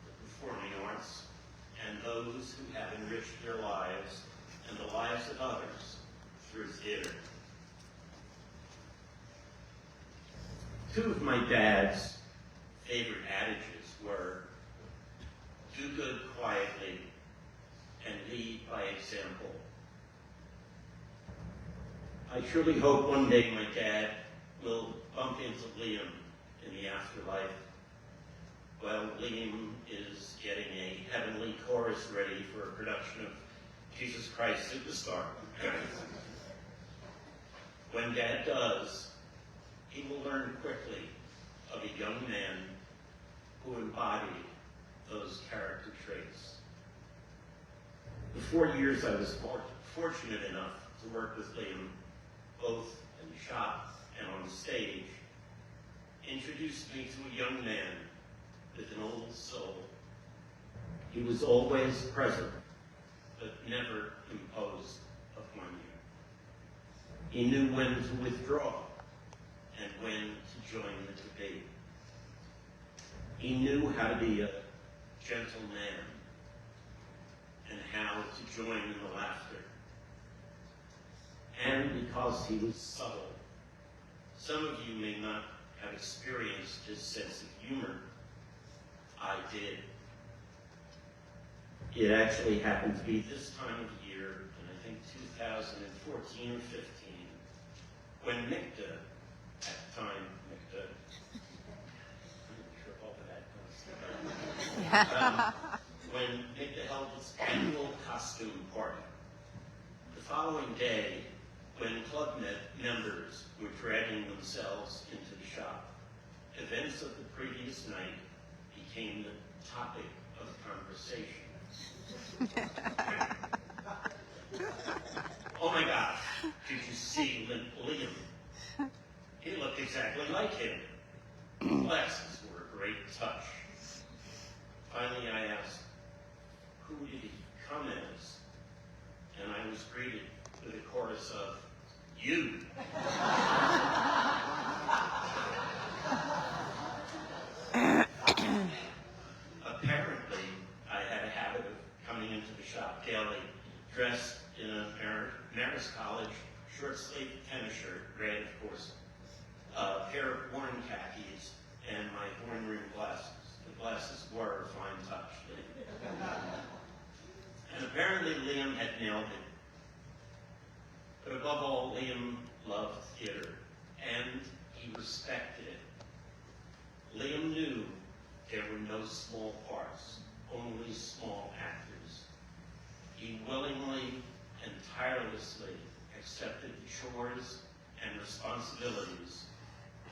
the performing arts and those who have enriched their lives and the lives of others through theater. Two of my dad's favorite adages were, do good quietly and lead by example. I truly hope one day my dad will bump into Liam in the afterlife while Liam is getting a heavenly chorus ready for a production of Jesus Christ Superstar. When Dad does, he will learn quickly of a young man who embodied those character traits. The 4 years I was fortunate enough to work with Liam, both in the shop and on the stage, introduced me to a young man with an old soul. He was always present, but never imposed upon you. He knew when to withdraw and when to join the debate. He knew how to be a gentle man and how to join in the laughter. And because he was subtle, some of you may not have experienced his sense of humor. I did. It actually happened to be this time of year, in I think 2014 or 15, when Mikta, at the time, Mikta, I'm not sure all of that, when Mikta held its annual costume party. The following day, when club members were dragging themselves into the shop, events of the previous night became the topic of conversation. Oh my gosh, did you see Liam? He looked exactly like him. Glasses were a great touch. Finally I asked, who did he come as? And I was greeted with a chorus of, you. Apparently, I had a habit of coming into the shop daily, dressed in a Marist College short-sleeved tennis shirt, red, of course, a pair of worn khakis, and my horn-rimmed glasses. The glasses were a fine touch. And apparently Liam had nailed it. But above all, Liam loved theater, and he respected it. Liam knew there were no small parts, only small actors. He willingly and tirelessly accepted chores and responsibilities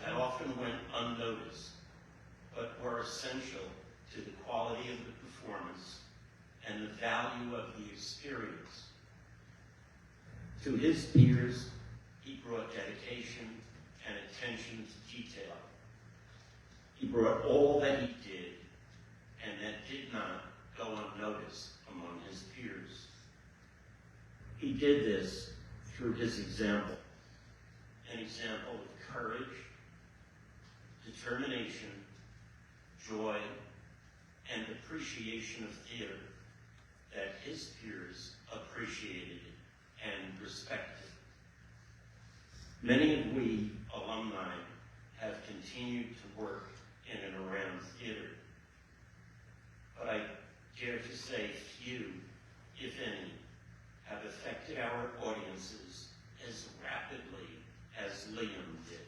that often went unnoticed, but were essential to the quality of the performance and the value of the experience. To his peers, he brought dedication and attention to detail. He brought all that he did and that did not go unnoticed among his peers. He did this through his example, an example of courage, determination, joy, and appreciation of theater that his peers appreciated and respected. Many of we alumni have continued to work in and around theater, but I dare to say few, if any, have affected our audiences as rapidly as Liam did.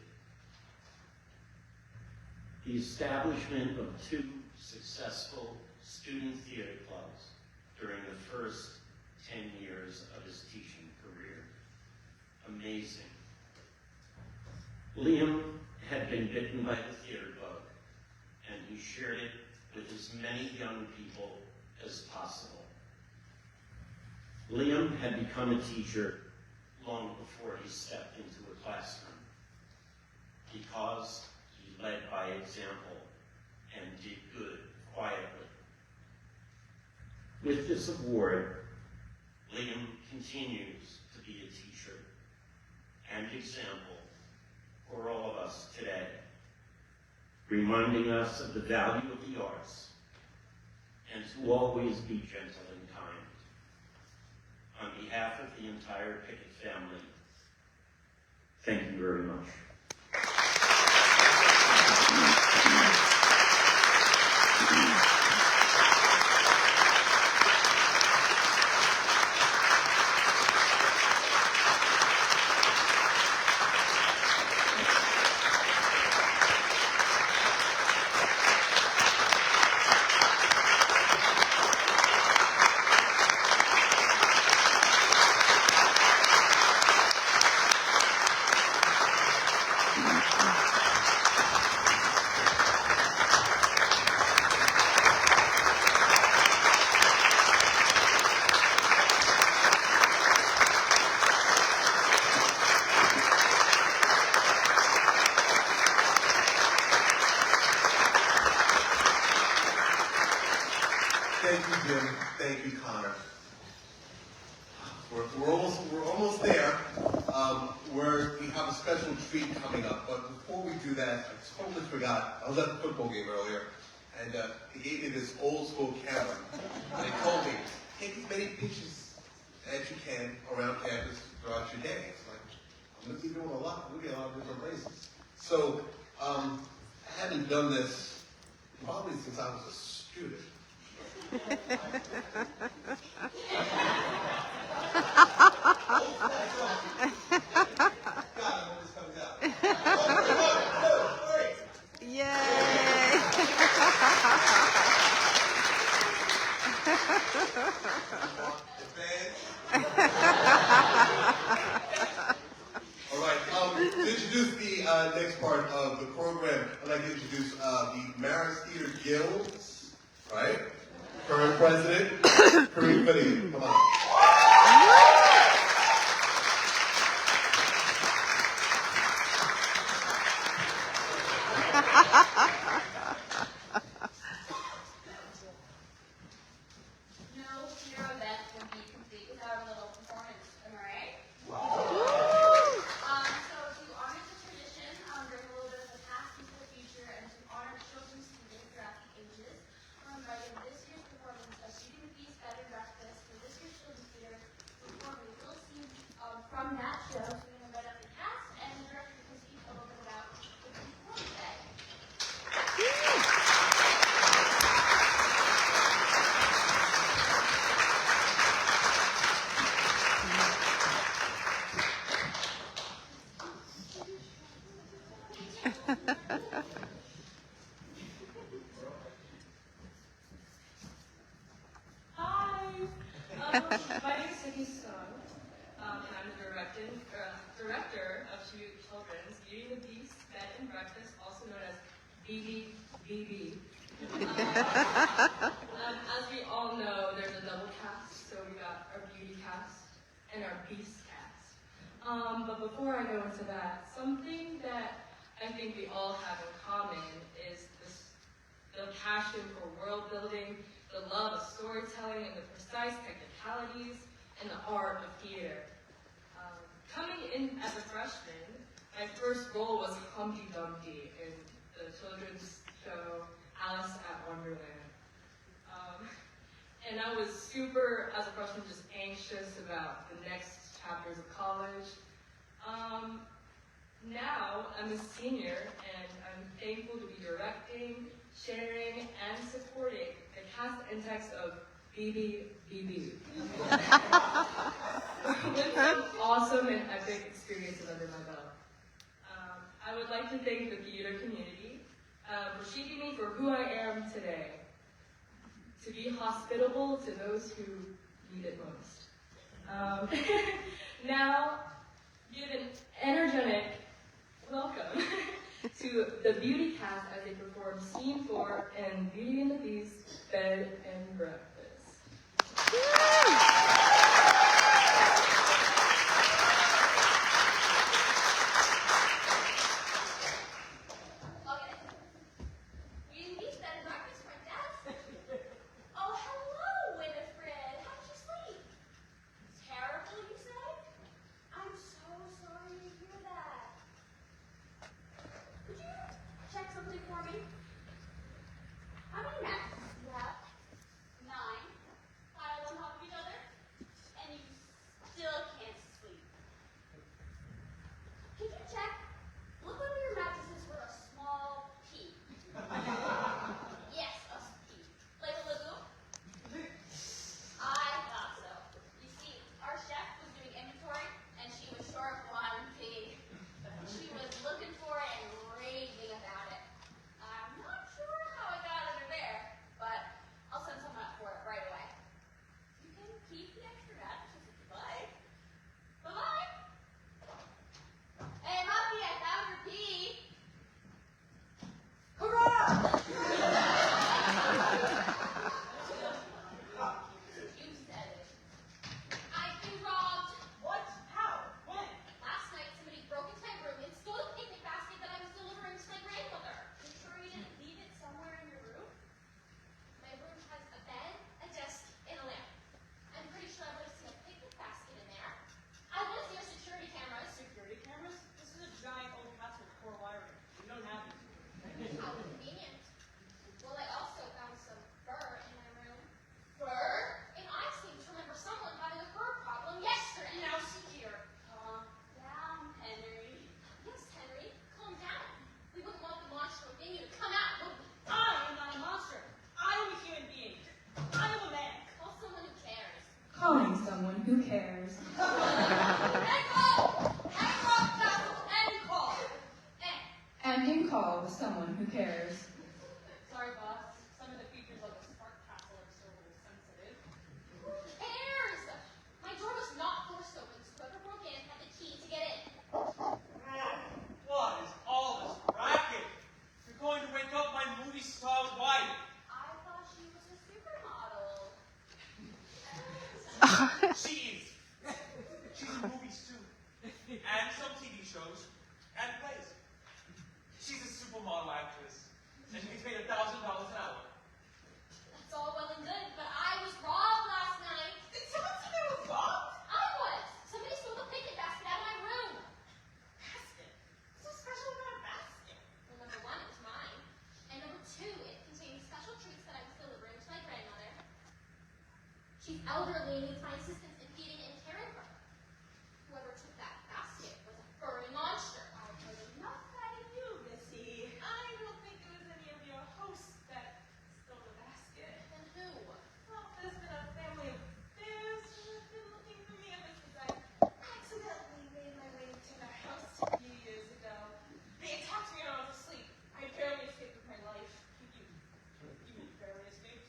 The establishment of 2 successful student theater clubs during the first 10 years of his teaching career. Amazing. Liam had been bitten by the theater bug, and he shared it with as many young people as possible. Liam had become a teacher long before he stepped into a classroom, because he led by example and did good quietly. With this award, Liam continues to be a teacher and example for all of us today, reminding us of the value of the arts and to always be gentle and kind. On behalf of the entire Pickett family, thank you very much. Thank you, Jim. Thank you, Connor. We're almost there. We have a special treat coming up, but before we do that, I totally forgot. I was at the football game earlier, and he gave me this old school camera, and he told me, take as many pictures as you can around campus throughout your day. It's like, I'm going to be doing a lot. I'm going to be a lot of different places. So I haven't done this probably since I was a student. Yay! All right, to introduce the next part of the program, I'd like to introduce the Marist Theater Guilds, right? Current president, Kareem Fadiga. Come on. No hero event would be complete without a little performance, am I right? So to honor the tradition, bring a little bit of the past into the future, and to honor children's students throughout the ages, I'm inviting this year's performance of Beauty and the Beast Bed and Breakfast for this year's children's theater to perform a little scene from that show. So we're going to invite up the cast, and the director can speak a little bit about the performance today. Hi! My name is Sydney Sung, and I'm the director of Children's Beauty and the Beast Bed and Breakfast, also known as BBBB. As we all know, there's a double cast, so we got our beauty cast and our beast cast. But before I go into that, something that I think we all have in common is the the passion for world building, the love of storytelling, and the precise technicalities and the art of theater. Coming in as a freshman, my first role was Humpty Dumpty in the children's show Alice at Wonderland. And I was super, as a freshman, just anxious about the next chapters of college. Now I'm a senior, and I'm thankful to be directing, sharing, and supporting the cast and text of BB. With some awesome and epic experiences under my belt. I would like to thank the theater community for shaping me for who I am today. To be hospitable to those who need it most. Now, give an energetic welcome to the beauty cast as they perform Scene 4 and Beauty and the Beast, Bed and Breakfast. Who cares? And in call with someone who cares. Sorry, boss. Some of the features of the Spark Castle are so sensitive. Who cares? My door was not forced open, so whoever broke in had the key to get in. What is all this racket? You're going to wake up my movie star wife. I thought she was a supermodel. She is. She's in movies too. And some TV shows. And plays. She's a supermodel actress. And she gets paid $1,000 an hour. That's all well and good, but I was robbed last night. Did someone say they were robbed? I was. Somebody stole the picnic basket out of my room. Basket? What's so special about a basket? Well, number one, it was mine. And number two, it contained special treats that I was delivering to my grandmother. She's elderly and needs my assistance in feeding and caring for her. Whoever took that basket was a furry monster. I heard enough out of you, Missy. I don't think it was any of your hosts that stole the basket. And who? Well, there's been a family of bears who have been looking for me ever since I accidentally made my way to their house a few years ago. They attacked me when I was asleep. I barely escaped with my life. You barely escaped?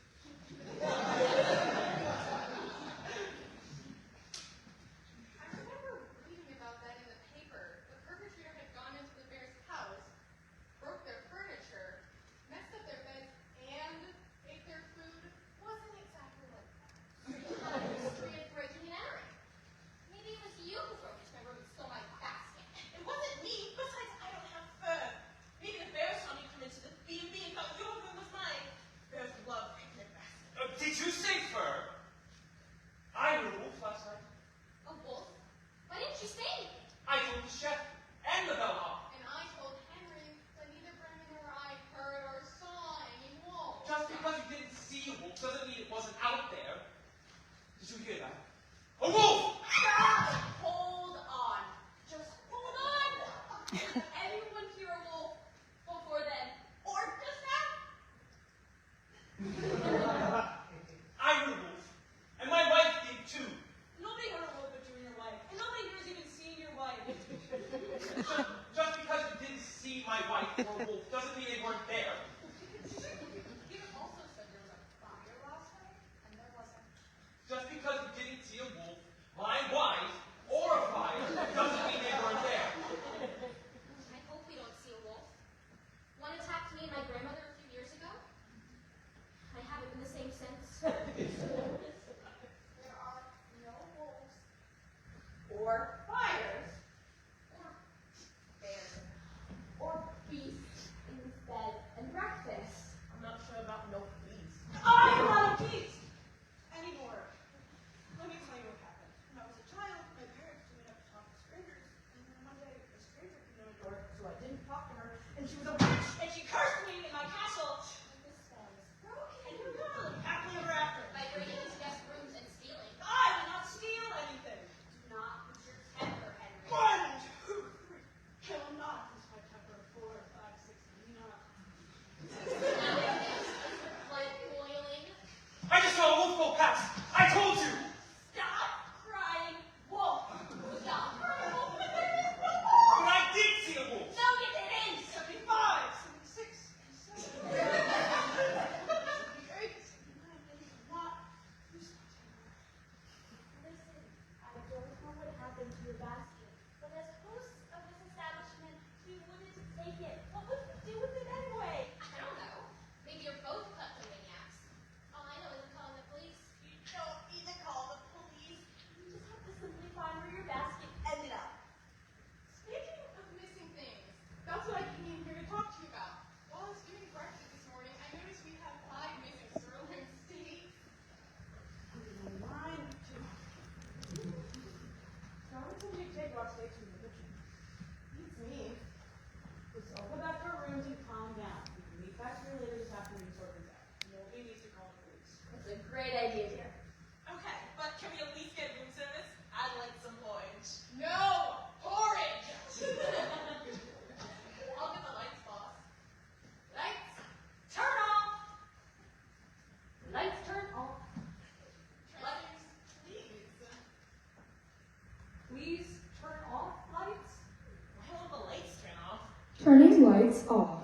Turning lights off.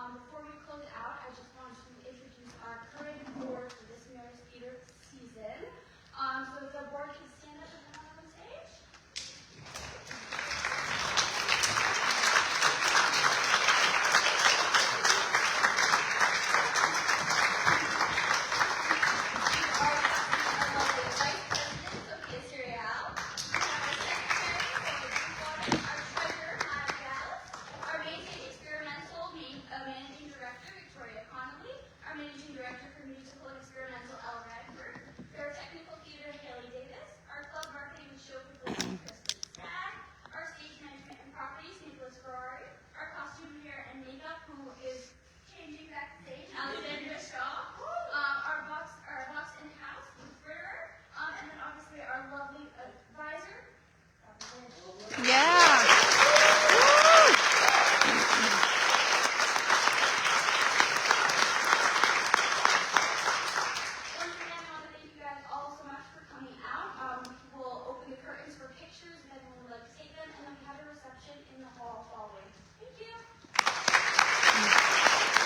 Before we close out, I just want to introduce our current board for this Marist Theater season. So if the board can stand up and come up on stage.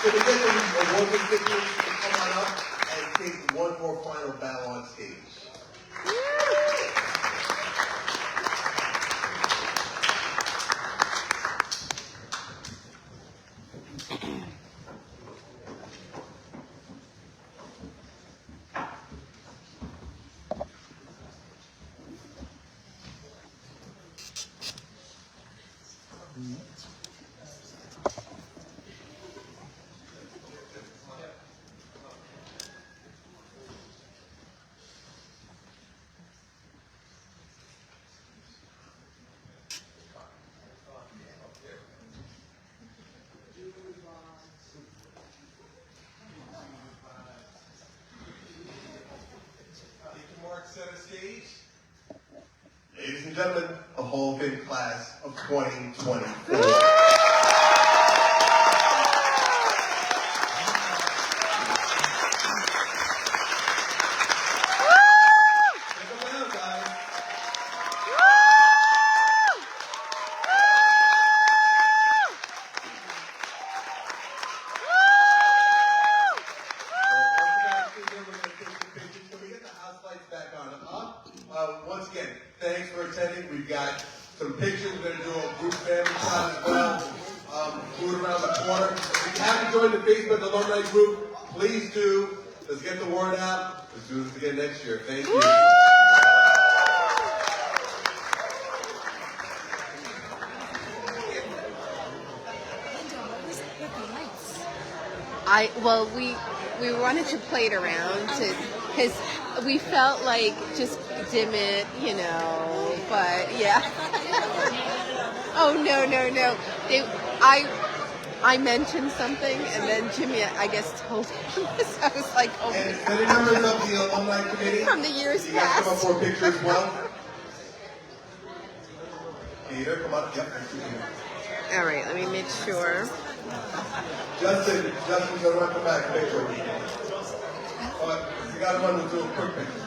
So we get the award recipients to come on up and take one more final bow on stage. Center stage. Ladies and gentlemen, a Hall of Fame class of 2024. Once again, thanks for attending. We've got some pictures. We're going to do a group family shot as well. Food around the corner. If you haven't joined the Facebook alumni group, please do. Let's get the word out. Let's do this again next year. Thank you. We wanted to play it around because we felt like just dim it, you know, but yeah. Oh, no. I mentioned something and then Jimmy, I guess, told him this. I was like, oh. And many members of the alumni committee. From the years you guys past. come up for a picture as well. Peter, come on. Yep. All right, let me make sure. Justin, you're going to come back. Picture. You got to run into a quick picture.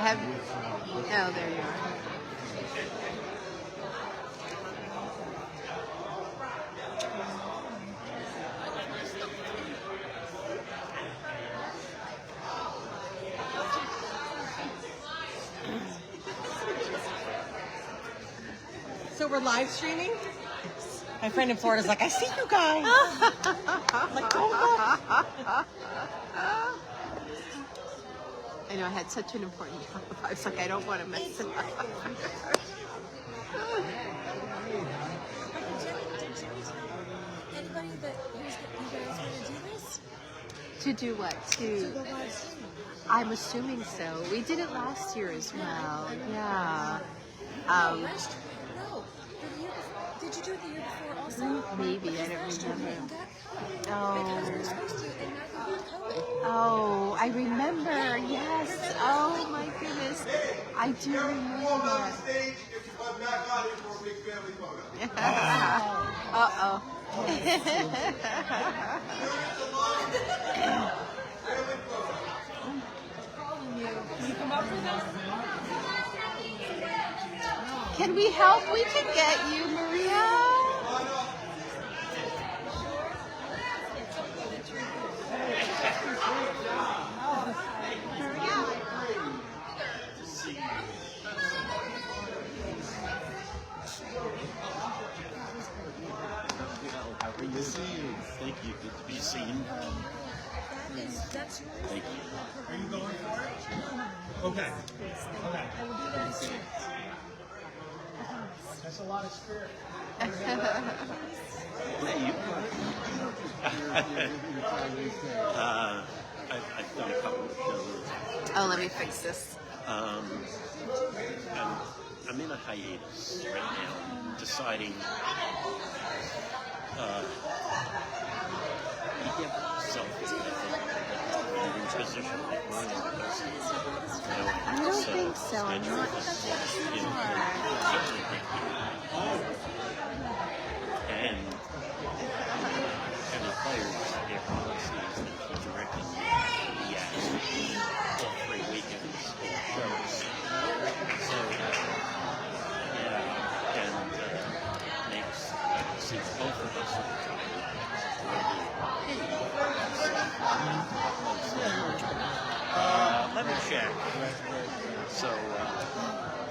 have. Oh, there you are. So we're live streaming? My friend in Florida's like, I see you guys. I'm like, don't look. I know I had such an important job. I was like, I don't want to mess it up. Anybody that you guys want to do this? To do what? To go live streaming. I'm assuming so. We did it last year as well. Yeah. Last year? No. The year before. Did you do it the year before also? Maybe, I Because don't last year we remember. got COVID. Because we were supposed to, and now we got COVID. Oh, I remember. Yes. Oh my goodness. I do remember that. Stage if you have not got here for a big family photo. Uh-oh. Can we help? We can get you, Maria. Good to see you. Thank you. Good to be seen. That's yours. Thank you. Are you going for it? Okay. Okay. I will do that as soon. That's a lot of spirit. I've done a couple of shows. Oh, let me fix this. I'm in a hiatus right now, deciding position like mine because I don't think so. I'm not and the players, their policies that directing the action all 3 weekends shows. So yeah, and makes seems both of us let me check. So,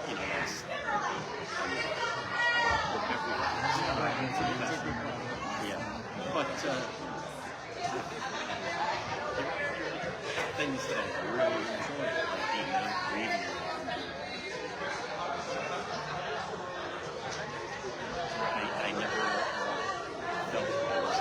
you know, that's yeah. But things that I really enjoy, like reading. I never felt I was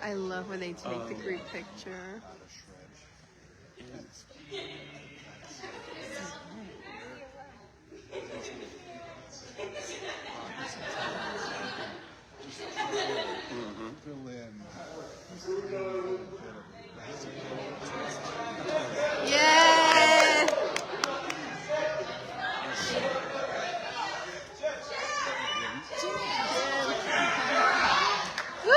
I love when they take the group picture. Fill in. Yay! Woo!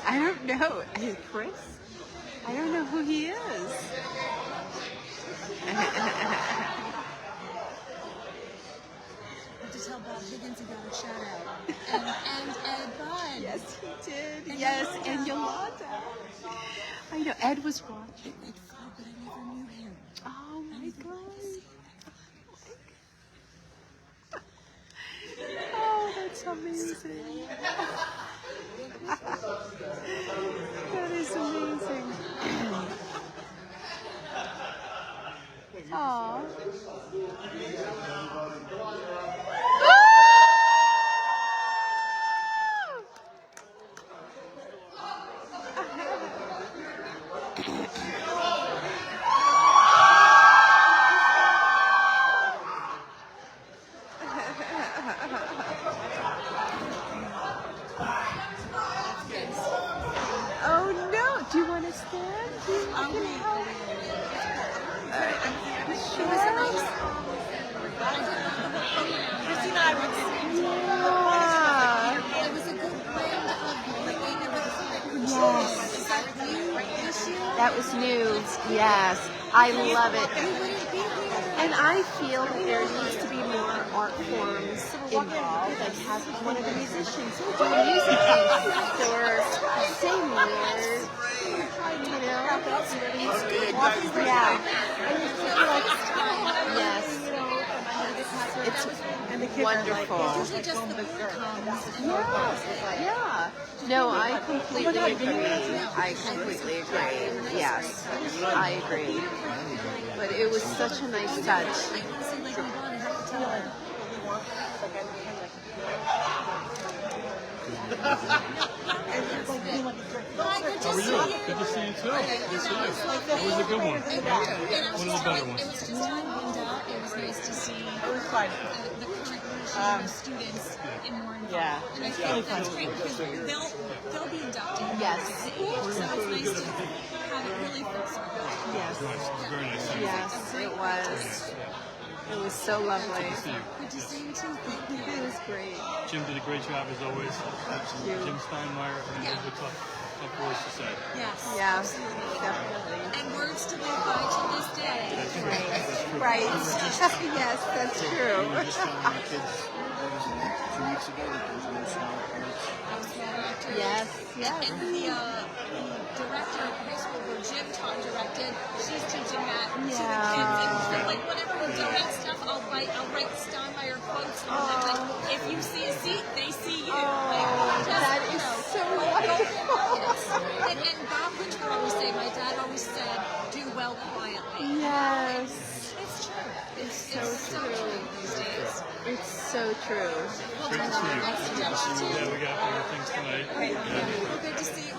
I don't know. Chris? I don't know who he is. To tell Bob Higgins he got a shout out. And Ed Bud. Yes, he did. And yes, and Yolanda. I know. Ed was watching. Ed Bud, but I never knew him. Oh my God. Oh, that's amazing. That is amazing. Aww. It's new. Yes, I love it. And I feel that there needs to be more art forms involved. Like have one of the musicians do a music piece or sing or, you know. Yeah. Yes. It's wonderful. Usually just the board comes. Yeah. No, I completely agree. I completely agree. Yes, I agree. But it was such a nice touch. I honestly like move on. I have to tell her. Hi, good to How are see you? you. Good to see you too. Good to see you. That was a good one. One of the better ones. It was just Linda. It was nice to see It was fun. the current version of students in more involved. Yeah. And I think that's great because they'll be inducted. Yes. So it's nice to have it really full circle. Yes. Very nice. Yes, it was. It was so lovely. Good to see you too. It was great. Jim did a great job as always. Jim Steinmeier, and those were tough words to say. Yes. Yeah, definitely. And words to live by to this day. Right. Yes, that's true. We just found my kids 2 weeks ago that there was no smart arts. Yes, yes. And the director of high school where Jim taught and directed, she's teaching that to the kids. And like whenever we donate stuff, I'll write Steinmeier quotes on them. Like, if you see a seat, they see you. That is so wonderful. And Bob Winter always said, my dad always said, do well quietly. Yes. It's true. It's so true. These days. It's so true. Great to see you. Yeah, we got other things tonight. Well, good to see you.